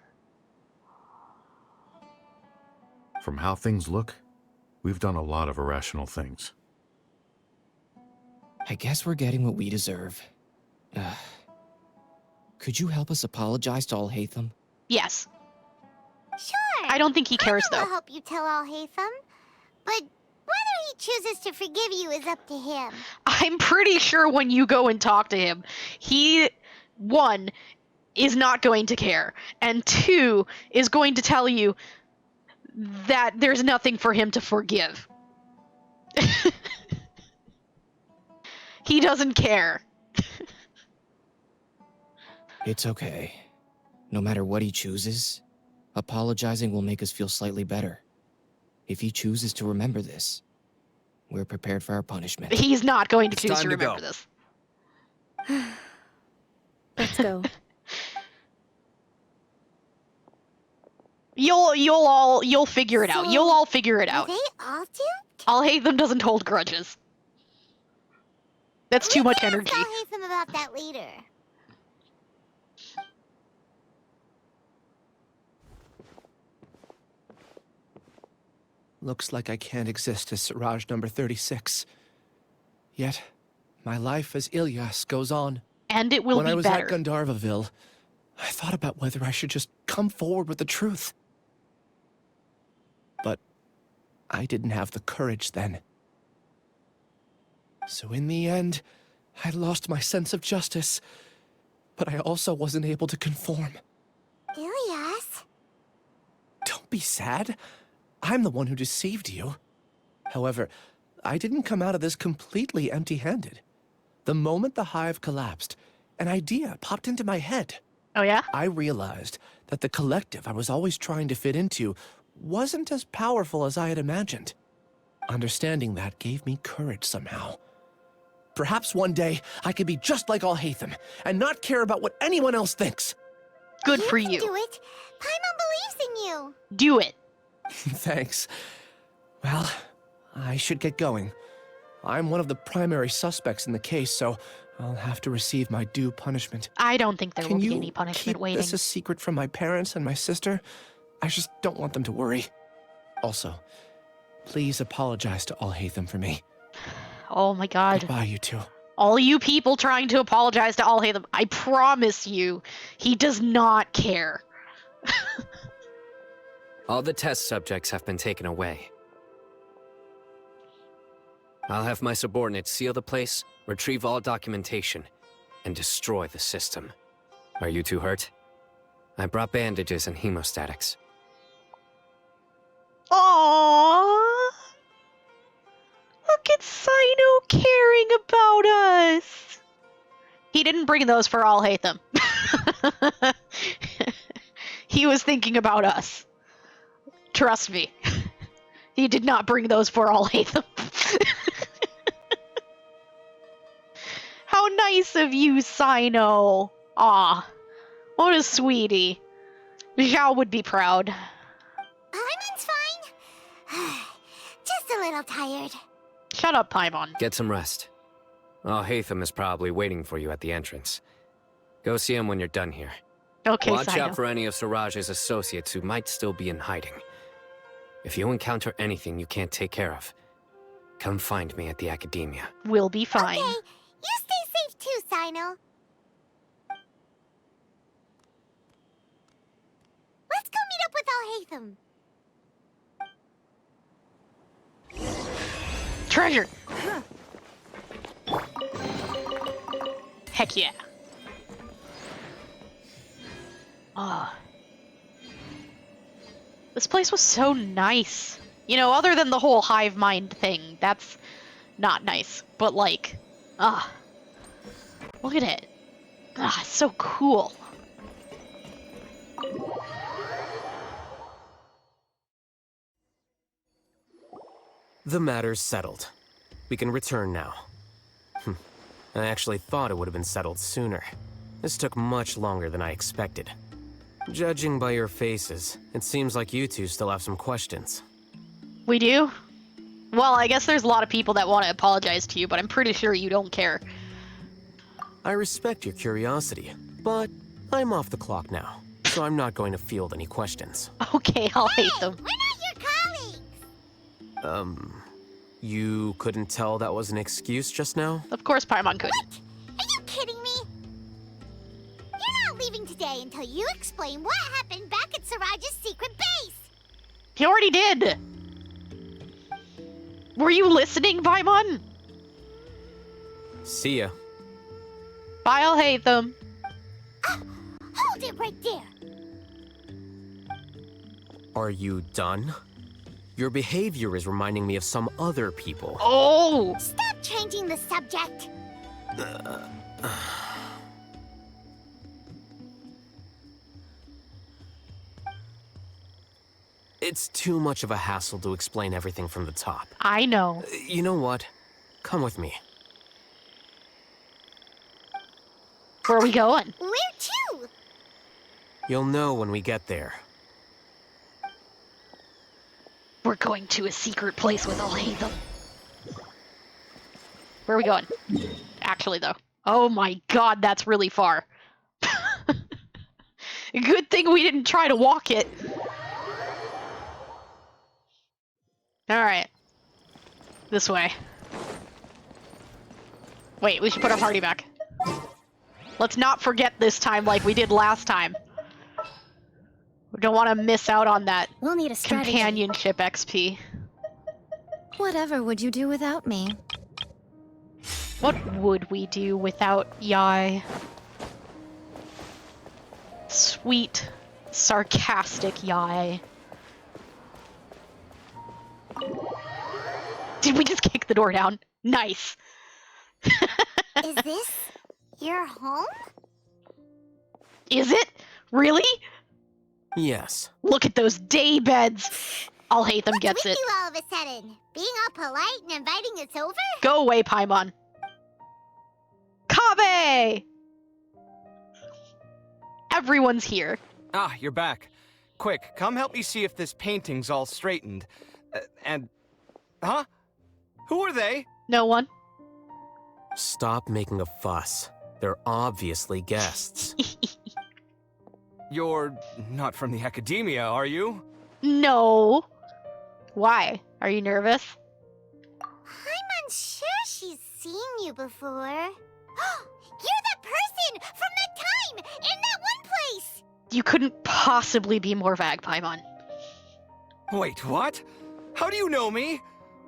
From how things look, we've done a lot of irrational things. I guess we're getting what we deserve. Could you help us apologize to Alhaitham? Yes. Sure. I don't think he cares, I'll though. help you tell Alhaitham. But whether he chooses to forgive you is up to him. I'm pretty sure when you go and talk to him, he, one, is not going to care, and two, is going to tell you that there's nothing for him to forgive. He doesn't care. It's okay. No matter what he chooses, apologizing will make us feel slightly better. If he chooses to remember this, we're prepared for our punishment. He's not going to It's choose time to to remember go. this. Let's go. You'll figure it out. You'll all figure it out. They all do? Alhaitham doesn't hold grudges. That's too much energy. I'll ask Alhaitham about that later. Looks like I can't exist as Siraj number 36. Yet, my life as Ilyas goes on. And it will when be I was better. at Gandharvaville, I thought about whether I should just come forward with the truth. But I didn't have the courage then. So in the end, I lost my sense of justice, but I also wasn't able to conform. Ilyas? Don't be sad. I'm the one who deceived you. However, I didn't come out of this completely empty-handed. The moment the hive collapsed, an idea popped into my head. Oh, yeah? I realized that the collective I was always trying to fit into wasn't as powerful as I had imagined. Understanding that gave me courage somehow. Perhaps one day I could be just like Alhaitham and not care about what anyone else thinks. Good for You you. can do it. Paimon believes in you. Do it. Thanks. Well, I should get going. I'm one of the primary suspects in the case, so I'll have to receive my due punishment. I don't think there will be any Can punishment you waiting. keep this a secret from my parents and my sister? I just don't want them to worry. Also, please apologize to Alhaitham for me. Oh my god. Goodbye, you two. All you people trying to apologize to Alhaitham, I promise you, he does not care. All the test subjects have been taken away. I'll have my subordinates seal the place, retrieve all documentation, and destroy the system. Are you two hurt? I brought bandages and hemostatics. Aww. Look at Sino caring about us. He didn't bring those for Alhaitham. He was thinking about us. Trust me. He did not bring those for Alhaitham. How nice of you, Sino. Aw. What a sweetie. Zhao would be proud. Paimon's fine. Just a little tired. Shut up, Paimon. Get some rest. Alhaitham is probably waiting for you at the entrance. Go see him when you're done here. Okay, Watch Sino. out for any of Siraj's associates who might still be in hiding. If you encounter anything you can't take care of, come find me at the academia. We'll be fine. Okay, you stay safe too, Sino. Let's go meet up with Alhaitham. Treasure! Heck yeah. Ah. This place was so nice. You know, other than the whole hive mind thing, that's not nice. But like, look at it. It's so cool. The matter's settled. We can return now. I actually thought it would have been settled sooner. This took much longer than I expected. Judging by your faces, it seems like you two still have some questions. We do? Well, I guess there's a lot of people that want to apologize to you, but I'm pretty sure you don't care. I respect your curiosity, but I'm off the clock now, so I'm not going to field any questions. Okay, I'll hate them. We're not your You couldn't tell that was an excuse just now? Of course Paimon could. Are you kidding me? You're not leaving today until you explain what happened back at Siraj's secret base. He already did. Were you listening, Paimon? See ya. Bye, I'll hate them. Hold it right there. Are you done? Your behavior is reminding me of some other people. Oh! Stop changing the subject. It's too much of a hassle to explain everything from the top. I know. You know what? Come with me. Where are we going? Where to? You'll know when we get there. We're going to a secret place with Alhaitham. Where are we going? Actually, though. Oh my god, that's really far. Good thing we didn't try to walk it. Alright. This way. Wait, we should put our party back. Let's not forget this time like we did last time. We don't want to miss out on that We'll need a strategy. companionship XP. Whatever would you do without me? What would we do without Yai? Sweet, sarcastic Yai. Did we just kick the door down? Nice. Is this your home? Is it? Really? Yes. Look at those day beds. Alhaitham gets What's it. with you all of a sudden? Being all polite and inviting us over? Go away, Paimon. Kabe! Everyone's here. Ah, you're back. Quick, come help me see if this painting's all straightened. Huh? Who are they? No one. Stop making a fuss. They're obviously guests. You're not from the academia, are you? No. Why? Are you nervous? I'm unsure she's seen you before. You're that person from that time in that one place! You couldn't possibly be more vague, Paimon. Wait, what? How do you know me?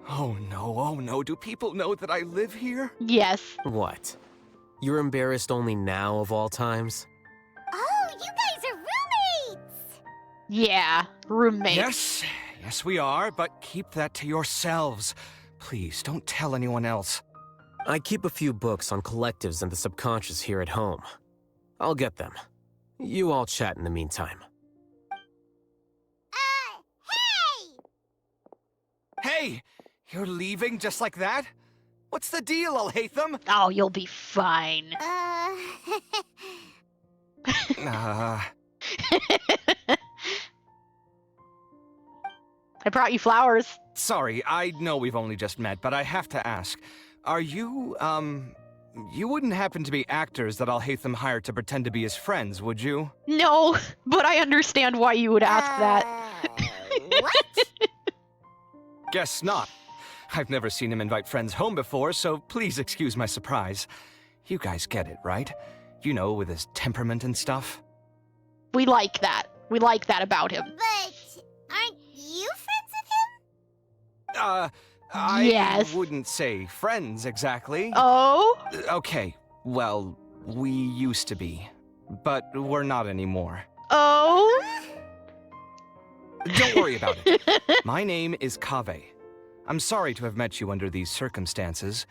Oh no, do people know that I live here? Yes. What? You're embarrassed only now of all times? Oh, you guys are roommates! Yeah, roommates. Yes we are, but keep that to yourselves. Please, don't tell anyone else. I keep a few books on collectives and the subconscious here at home. I'll get them. You all chat in the meantime. Hey! You're leaving just like that? What's the deal, Alhaitham? Oh, you'll be fine. I brought you flowers. Sorry, I know we've only just met, but I have to ask. Are you, you wouldn't happen to be actors that Alhaitham hired to pretend to be his friends, would you? No, but I understand why you would ask that. What? Guess not. I've never seen him invite friends home before, so please excuse my surprise. You guys get it, right? You know, with his temperament and stuff. We like that. We like that about him. But aren't you friends with him? I Yes. wouldn't say friends exactly. Oh? Okay, well, we used to be, but we're not anymore. Oh? Don't worry about it. My name is Kaveh. I'm sorry to have met you under these circumstances.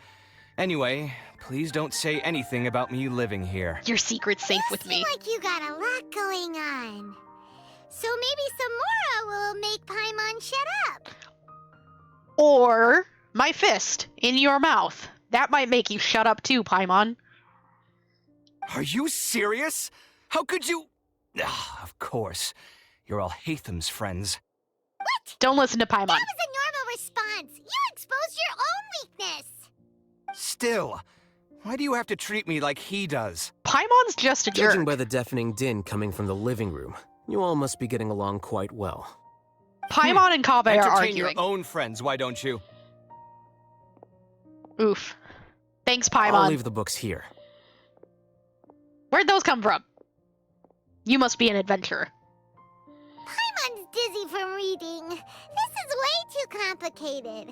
Anyway, please don't say anything about me living here. Your secret's safe with me. Like you got a lot going on. So maybe Samora will make Paimon shut up. Or my fist in your mouth. That might make you shut up too, Paimon. Are you serious? How could you? Ah, of course. You're Alhaitham's friends. What? Don't listen to Paimon. That was a normal response. You exposed your own weakness. Still, why do you have to treat me like he does? Paimon's just a Judging jerk. by the deafening din coming from the living room, you all must be getting along quite well. Paimon and Kaveh are Entertain your arguing. own friends, why don't you? Oof. Thanks, I'll Paimon. leave the books here. Where'd those come from? You must be an adventurer. Paimon's dizzy from reading. This is way too complicated.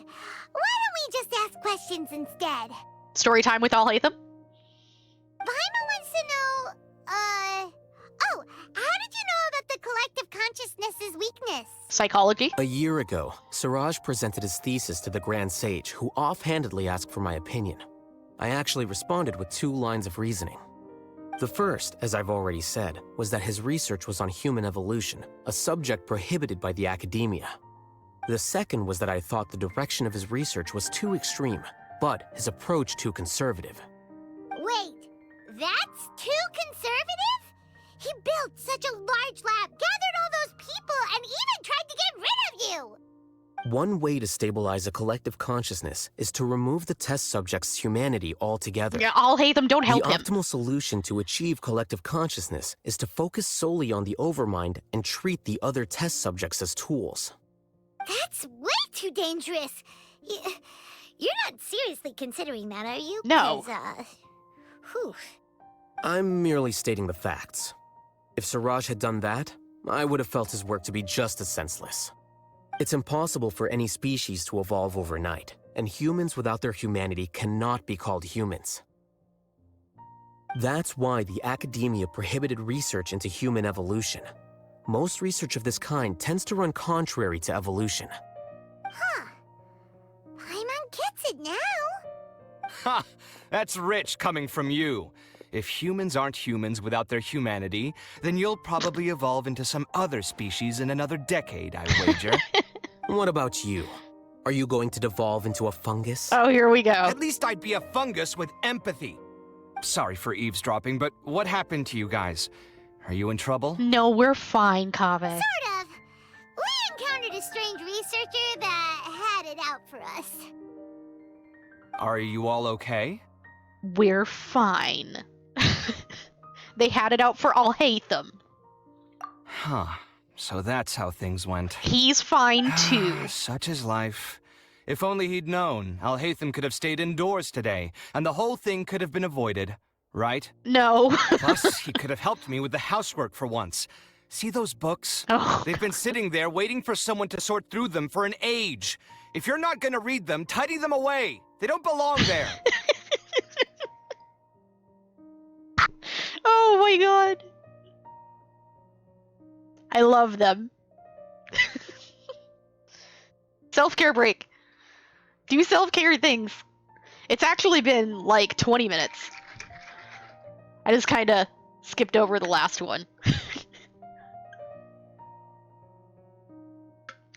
Why don't we just ask questions instead? Story time with Alhaitham? Paimon wants to know, oh, how did you know that the collective consciousness is weakness? Psychology? A year ago, Siraj presented his thesis to the Grand Sage, who offhandedly asked for my opinion. I actually responded with 2 lines of reasoning. The first, as I've already said, was that his research was on human evolution, a subject prohibited by the academia. The second was that I thought the direction of his research was too extreme, but his approach too conservative. Wait, that's too conservative? He built such a large lab, gathered all those people, and even tried to get rid of you! One way to stabilize a collective consciousness is to remove the test subject's humanity altogether. Yeah, Alhaitham, don't help the him. The optimal solution to achieve collective consciousness is to focus solely on the overmind and treat the other test subjects as tools. That's way too dangerous. You're not seriously considering that, are you? No. 'Cause, whew. I'm merely stating the facts. If Siraj had done that, I would have felt his work to be just as senseless. It's impossible for any species to evolve overnight, and humans without their humanity cannot be called humans. That's why the academia prohibited research into human evolution. Most research of this kind tends to run contrary to evolution. Huh. Paimon gets it now. Ha! That's rich coming from you. If humans aren't humans without their humanity, then you'll probably evolve into some other species in another decade, I wager. What about you? Are you going to devolve into a fungus? Oh, here we go. At least I'd be a fungus with empathy. Sorry for eavesdropping, but what happened to you guys? Are you in trouble? No, we're fine, Kaveh. Sort of. We encountered a strange researcher that had it out for us. Are you all okay? We're fine. They had it out for Alhaitham. Huh. So that's how things went. He's fine too. Such is life. If only he'd known, Alhaitham could have stayed indoors today, and the whole thing could have been avoided, right? No. Plus, he could have helped me with the housework for once. See those books? Oh. They've been sitting there waiting for someone to sort through them for an age. If you're not gonna read them, tidy them away. They don't belong there. Oh my god. I love them. Self-care break. Do self-care things. It's actually been like 20 minutes. I just kind of skipped over the last one.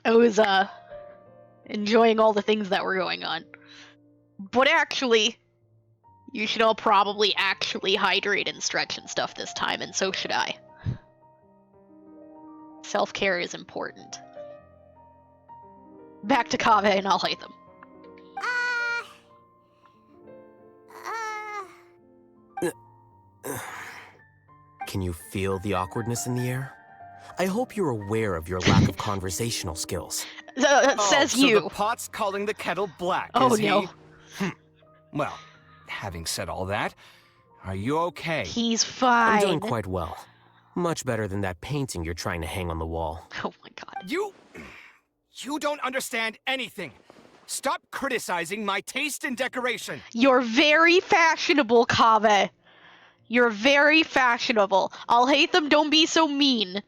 I was enjoying all the things that were going on. But actually, you should all probably actually hydrate and stretch and stuff this time, and so should I. Self-care is important. Back to Kaveh and Alhaitham. Can you feel the awkwardness in the air? I hope you're aware of your lack of conversational skills. Says so you. The pot's calling the kettle black, Oh, is he? no. Well, having said all that, are you okay? He's fine. I'm doing quite well. Much better than that painting you're trying to hang on the wall. Oh my god. You don't understand anything. Stop criticizing my taste in decoration. You're very fashionable, Kaveh. You're very fashionable. Alhaitham, don't be so mean.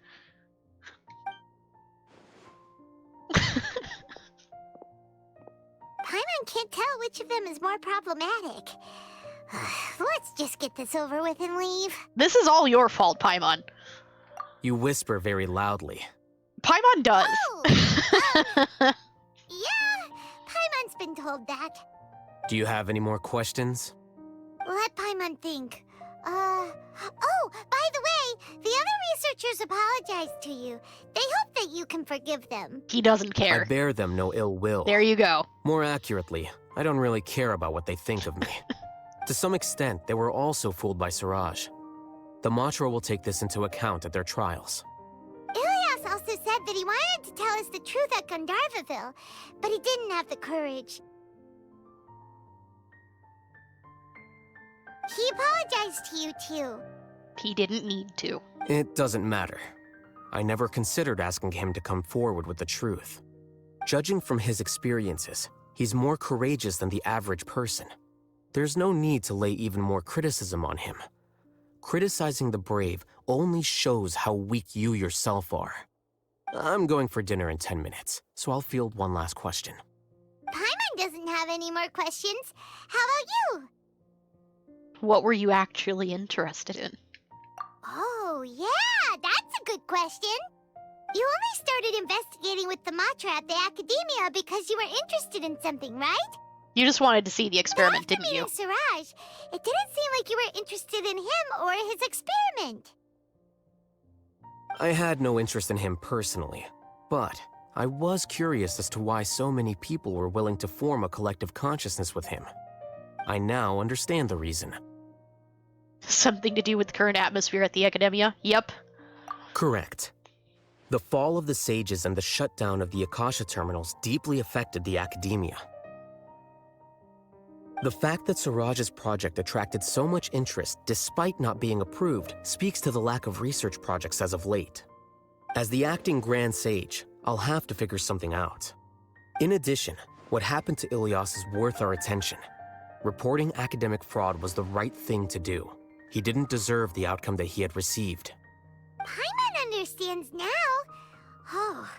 Paimon can't tell which of them is more problematic. Let's just get this over with and leave. This is all your fault, Paimon. You whisper very loudly. Paimon does. Yeah, Paimon's been told that. Do you have any more questions? Let Paimon think. Oh, by the way, the other researchers apologized to you. They hope that you can forgive them. He doesn't care. I bear them no ill will. There you go. More accurately, I don't really care about what they think of me. To some extent, they were also fooled by Siraj. The Matra will take this into account at their trials. Ilias also said that he wanted to tell us the truth at Gandharvaville, but he didn't have the courage. He apologized to you, too. He didn't need to. It doesn't matter. I never considered asking him to come forward with the truth. Judging from his experiences, he's more courageous than the average person. There's no need to lay even more criticism on him. Criticizing the brave only shows how weak you yourself are. I'm going for dinner in 10 minutes, so I'll field one last question. Paimon doesn't have any more questions. How about you? What were you actually interested in? Oh, yeah, that's a good question. You only started investigating with the Matra at the Academia because you were interested in something, right? You just wanted to see the experiment, didn't you? Siraj, it didn't seem like you were interested in him or his experiment. I had no interest in him personally, but I was curious as to why so many people were willing to form a collective consciousness with him. I now understand the reason. Something to do with the current atmosphere at the Academia? Yep. Correct. The fall of the Sages and the shutdown of the Akasha terminals deeply affected the Academia. The fact that Siraj's project attracted so much interest despite not being approved speaks to the lack of research projects as of late. As the acting Grand Sage, I'll have to figure something out. In addition, what happened to Ilias is worth our attention. Reporting academic fraud was the right thing to do. He didn't deserve the outcome that he had received. Paimon understands now. Oh,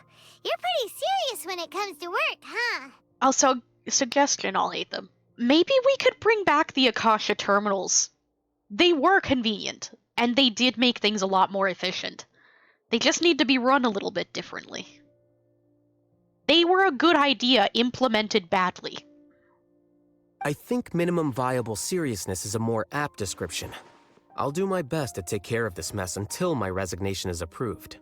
you're pretty serious when it comes to work, huh? Also, suggestion, I'll hate them. Maybe we could bring back the Akasha terminals. They were convenient, and they did make things a lot more efficient. They just need to be run a little bit differently. They were a good idea implemented badly. I think minimum viable seriousness is a more apt description. I'll do my best to take care of this mess until my resignation is approved.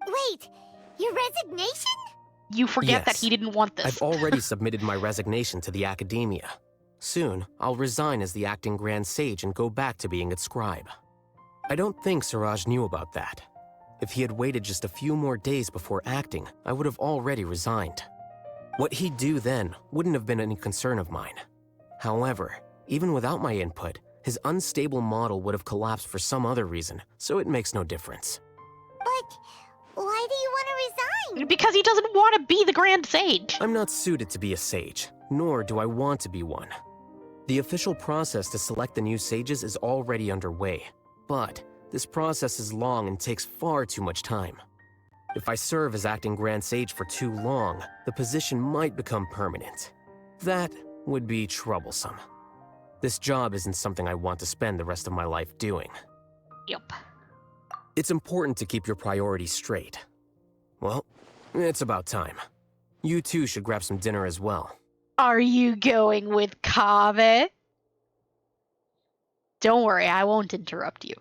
Wait, your resignation? You forget that Yes. he didn't want this. I've already submitted my resignation to the Academia. Soon, I'll resign as the acting Grand Sage and go back to being its scribe. I don't think Siraj knew about that. If he had waited just a few more days before acting, I would have already resigned. What he'd do then wouldn't have been any concern of mine. However, even without my input, his unstable model would have collapsed for some other reason, so it makes no difference. But why do you want to resign? Because he doesn't want to be the Grand Sage. I'm not suited to be a sage, nor do I want to be one. The official process to select the new sages is already underway, but this process is long and takes far too much time. If I serve as acting Grand Sage for too long, the position might become permanent. That would be troublesome. This job isn't something I want to spend the rest of my life doing. Yep. It's important to keep your priorities straight. Well, it's about time. You two should grab some dinner as well. Are you going with Kaveh? Don't worry, I won't interrupt you.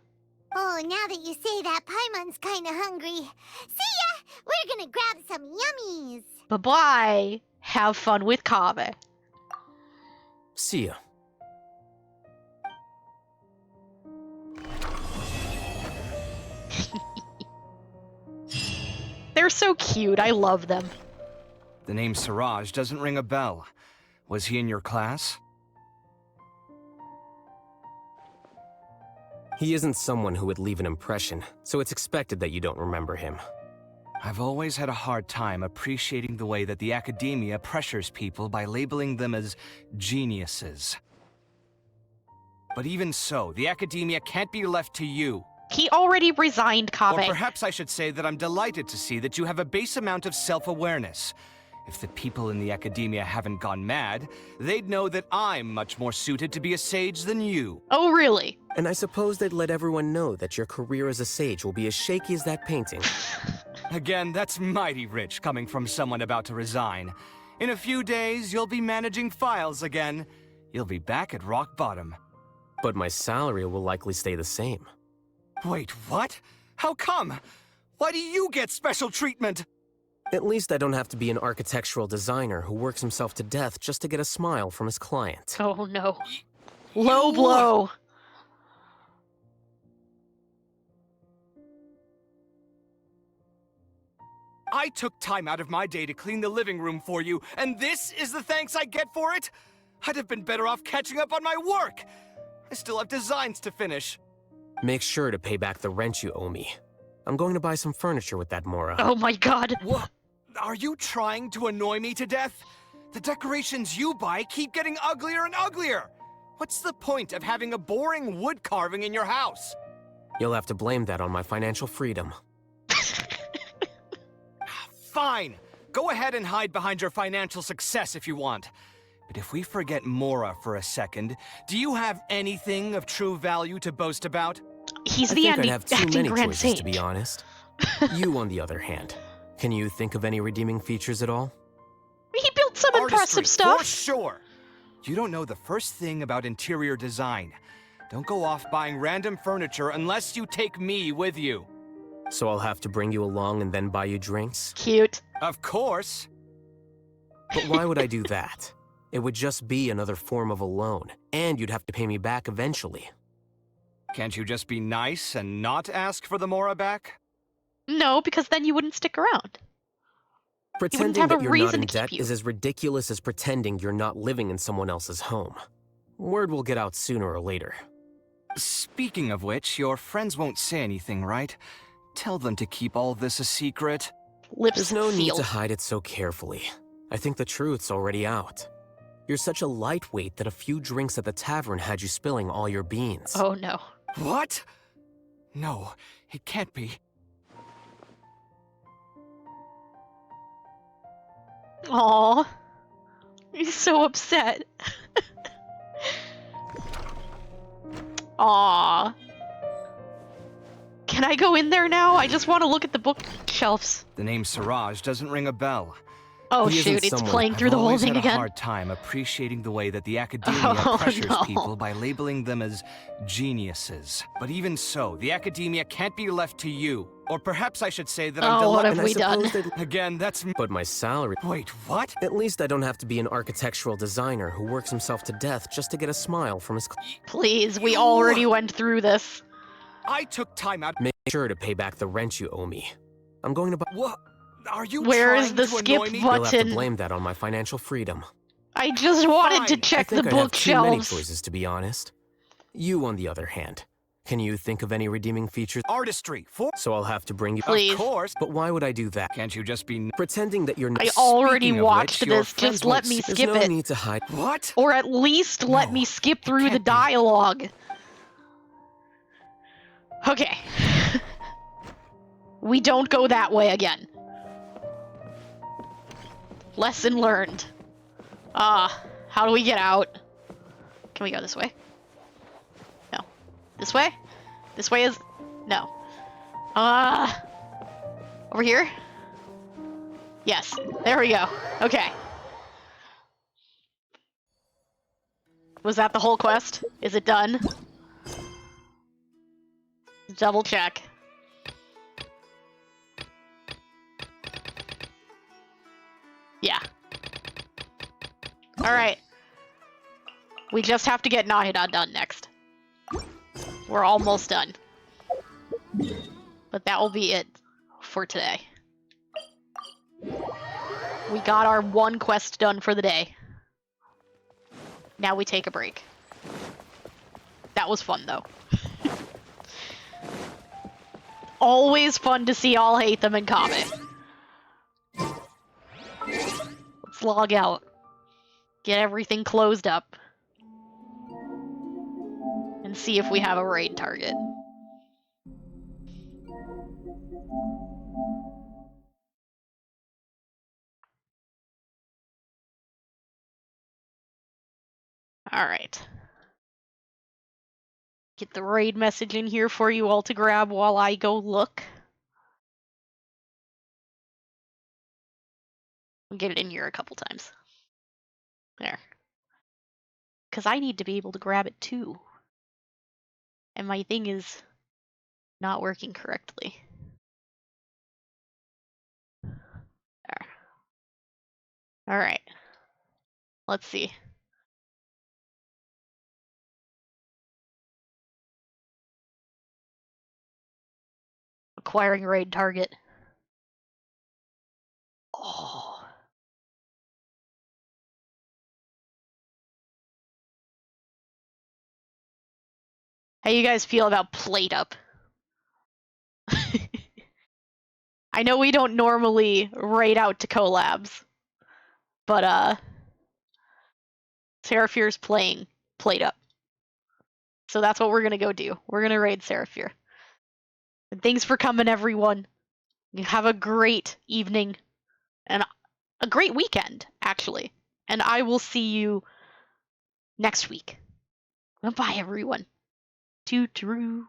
Oh, now that you say that, Paimon's kinda hungry. See ya! We're gonna grab some yummies! Bye-bye. Have fun with Kaveh. See ya. They're so cute. I love them. The name Siraj doesn't ring a bell. Was he in your class? He isn't someone who would leave an impression, so it's expected that you don't remember him. I've always had a hard time appreciating the way that the Academia pressures people by labeling them as geniuses. But even so, the Academia can't be left to you. He already resigned, Kaveh. Or perhaps I should say that I'm delighted to see that you have a base amount of self-awareness. If the people in the Academia haven't gone mad, they'd know that I'm much more suited to be a sage than you. Oh, really? And I suppose they'd let everyone know that your career as a sage will be as shaky as that painting. Again, that's mighty rich coming from someone about to resign. In a few days, you'll be managing files again. You'll be back at rock bottom. But my salary will likely stay the same. Wait, what? How come? Why do you get special treatment? At least I don't have to be an architectural designer who works himself to death just to get a smile from his client. Oh, no. Low blow. I took time out of my day to clean the living room for you, and this is the thanks I get for it? I'd have been better off catching up on my work. I still have designs to finish. Make sure to pay back the rent you owe me. I'm going to buy some furniture with that Mora. Oh my god. What? Are you trying to annoy me to death? The decorations you buy keep getting uglier and uglier. What's the point of having a boring wood carving in your house? You'll have to blame that on my financial freedom. Fine. Go ahead and hide behind your financial success if you want. But if we forget Mora for a second, do you have anything of true value to boast about? He's I the think I'd have too acting many grand choices, sage. to be honest. You, on the other hand, can you think of any redeeming features at all? He built some Artistry, impressive stuff. for sure. You don't know the first thing about interior design. Don't go off buying random furniture unless you take me with you. So I'll have to bring you along and then buy you drinks? Cute. Of course. But why would I do that? It would just be another form of a loan, and you'd have to pay me back eventually. Can't you just be nice and not ask for the Mora back? No, because then you wouldn't stick around. Pretending have a that you're not reason in to keep debt you. is as ridiculous as pretending you're not living in someone else's home. Word will get out sooner or later. Speaking of which, your friends won't say anything, right? Tell them to keep all this a secret. Lips There's no need to sealed. hide it so carefully. I think the truth's already out. You're such a lightweight that a few drinks at the tavern had you spilling all your beans. Oh no. What? No, it can't be. Aww. He's so upset. Aww. Can I go in there now? I just want to look at the bookshelves. The name Siraj doesn't ring a bell. Oh He isn't shoot, it's someone- playing through the whole I've thing always had a again. hard time appreciating the way that the academia Oh, pressures no. people by labeling them as geniuses. But even so, the academia can't be left to you. Or perhaps I should say that I'm Oh, what delighted. have we done? Again, that's... But my salary... Wait, what? At least I don't have to be an architectural designer who works himself to death just to get a smile from his... Please, we already went through this. I took time out... Make sure to pay back the rent you owe me. I'm going to buy... What? Are you Where trying is the to skip annoy me? You'll have to button? blame that on my financial freedom. I just wanted to Fine. check I the think I have too many bookshelves. choices, to be honest. You, on the other hand, can you think of any redeeming features? Artistry, for... So I'll have to bring you... Please. Of course. But why would I do that? Can't you just be... Pretending that you're... I already Speaking of watched which, your this. friends Just let won't me see- skip There's no it. need to hide... What? Or at least let No, me skip it through the can't be. dialogue. Okay. We don't go that way again. Lesson learned. How do we get out? Can we go this way? No. This way? This way is... No. Over here? Yes. There we go. Okay. Was that the whole quest? Is it done? Double check. Yeah. Alright. We just have to get Nahida done next. We're almost done. But that will be it for today. We got our one quest done for the day. Now we take a break. That was fun, though. Always fun to see all Hatham and Kame. Let's log out. Get everything closed up. And see if we have a raid target. Alright. Get the raid message in here for you all to grab while I go look. I'll get it in here a couple times. There. Because I need to be able to grab it too. And my thing is not working correctly. There. Alright. Let's see. Acquiring raid target. Oh. How you guys feel about Plate Up? I know we don't normally raid out to collabs, but Seraphir's playing Plate Up. So that's what we're gonna go do. We're gonna raid Seraphir. And thanks for coming, everyone. You have a great evening and a great weekend, actually. And I will see you next week. Bye, everyone. Toot-roo.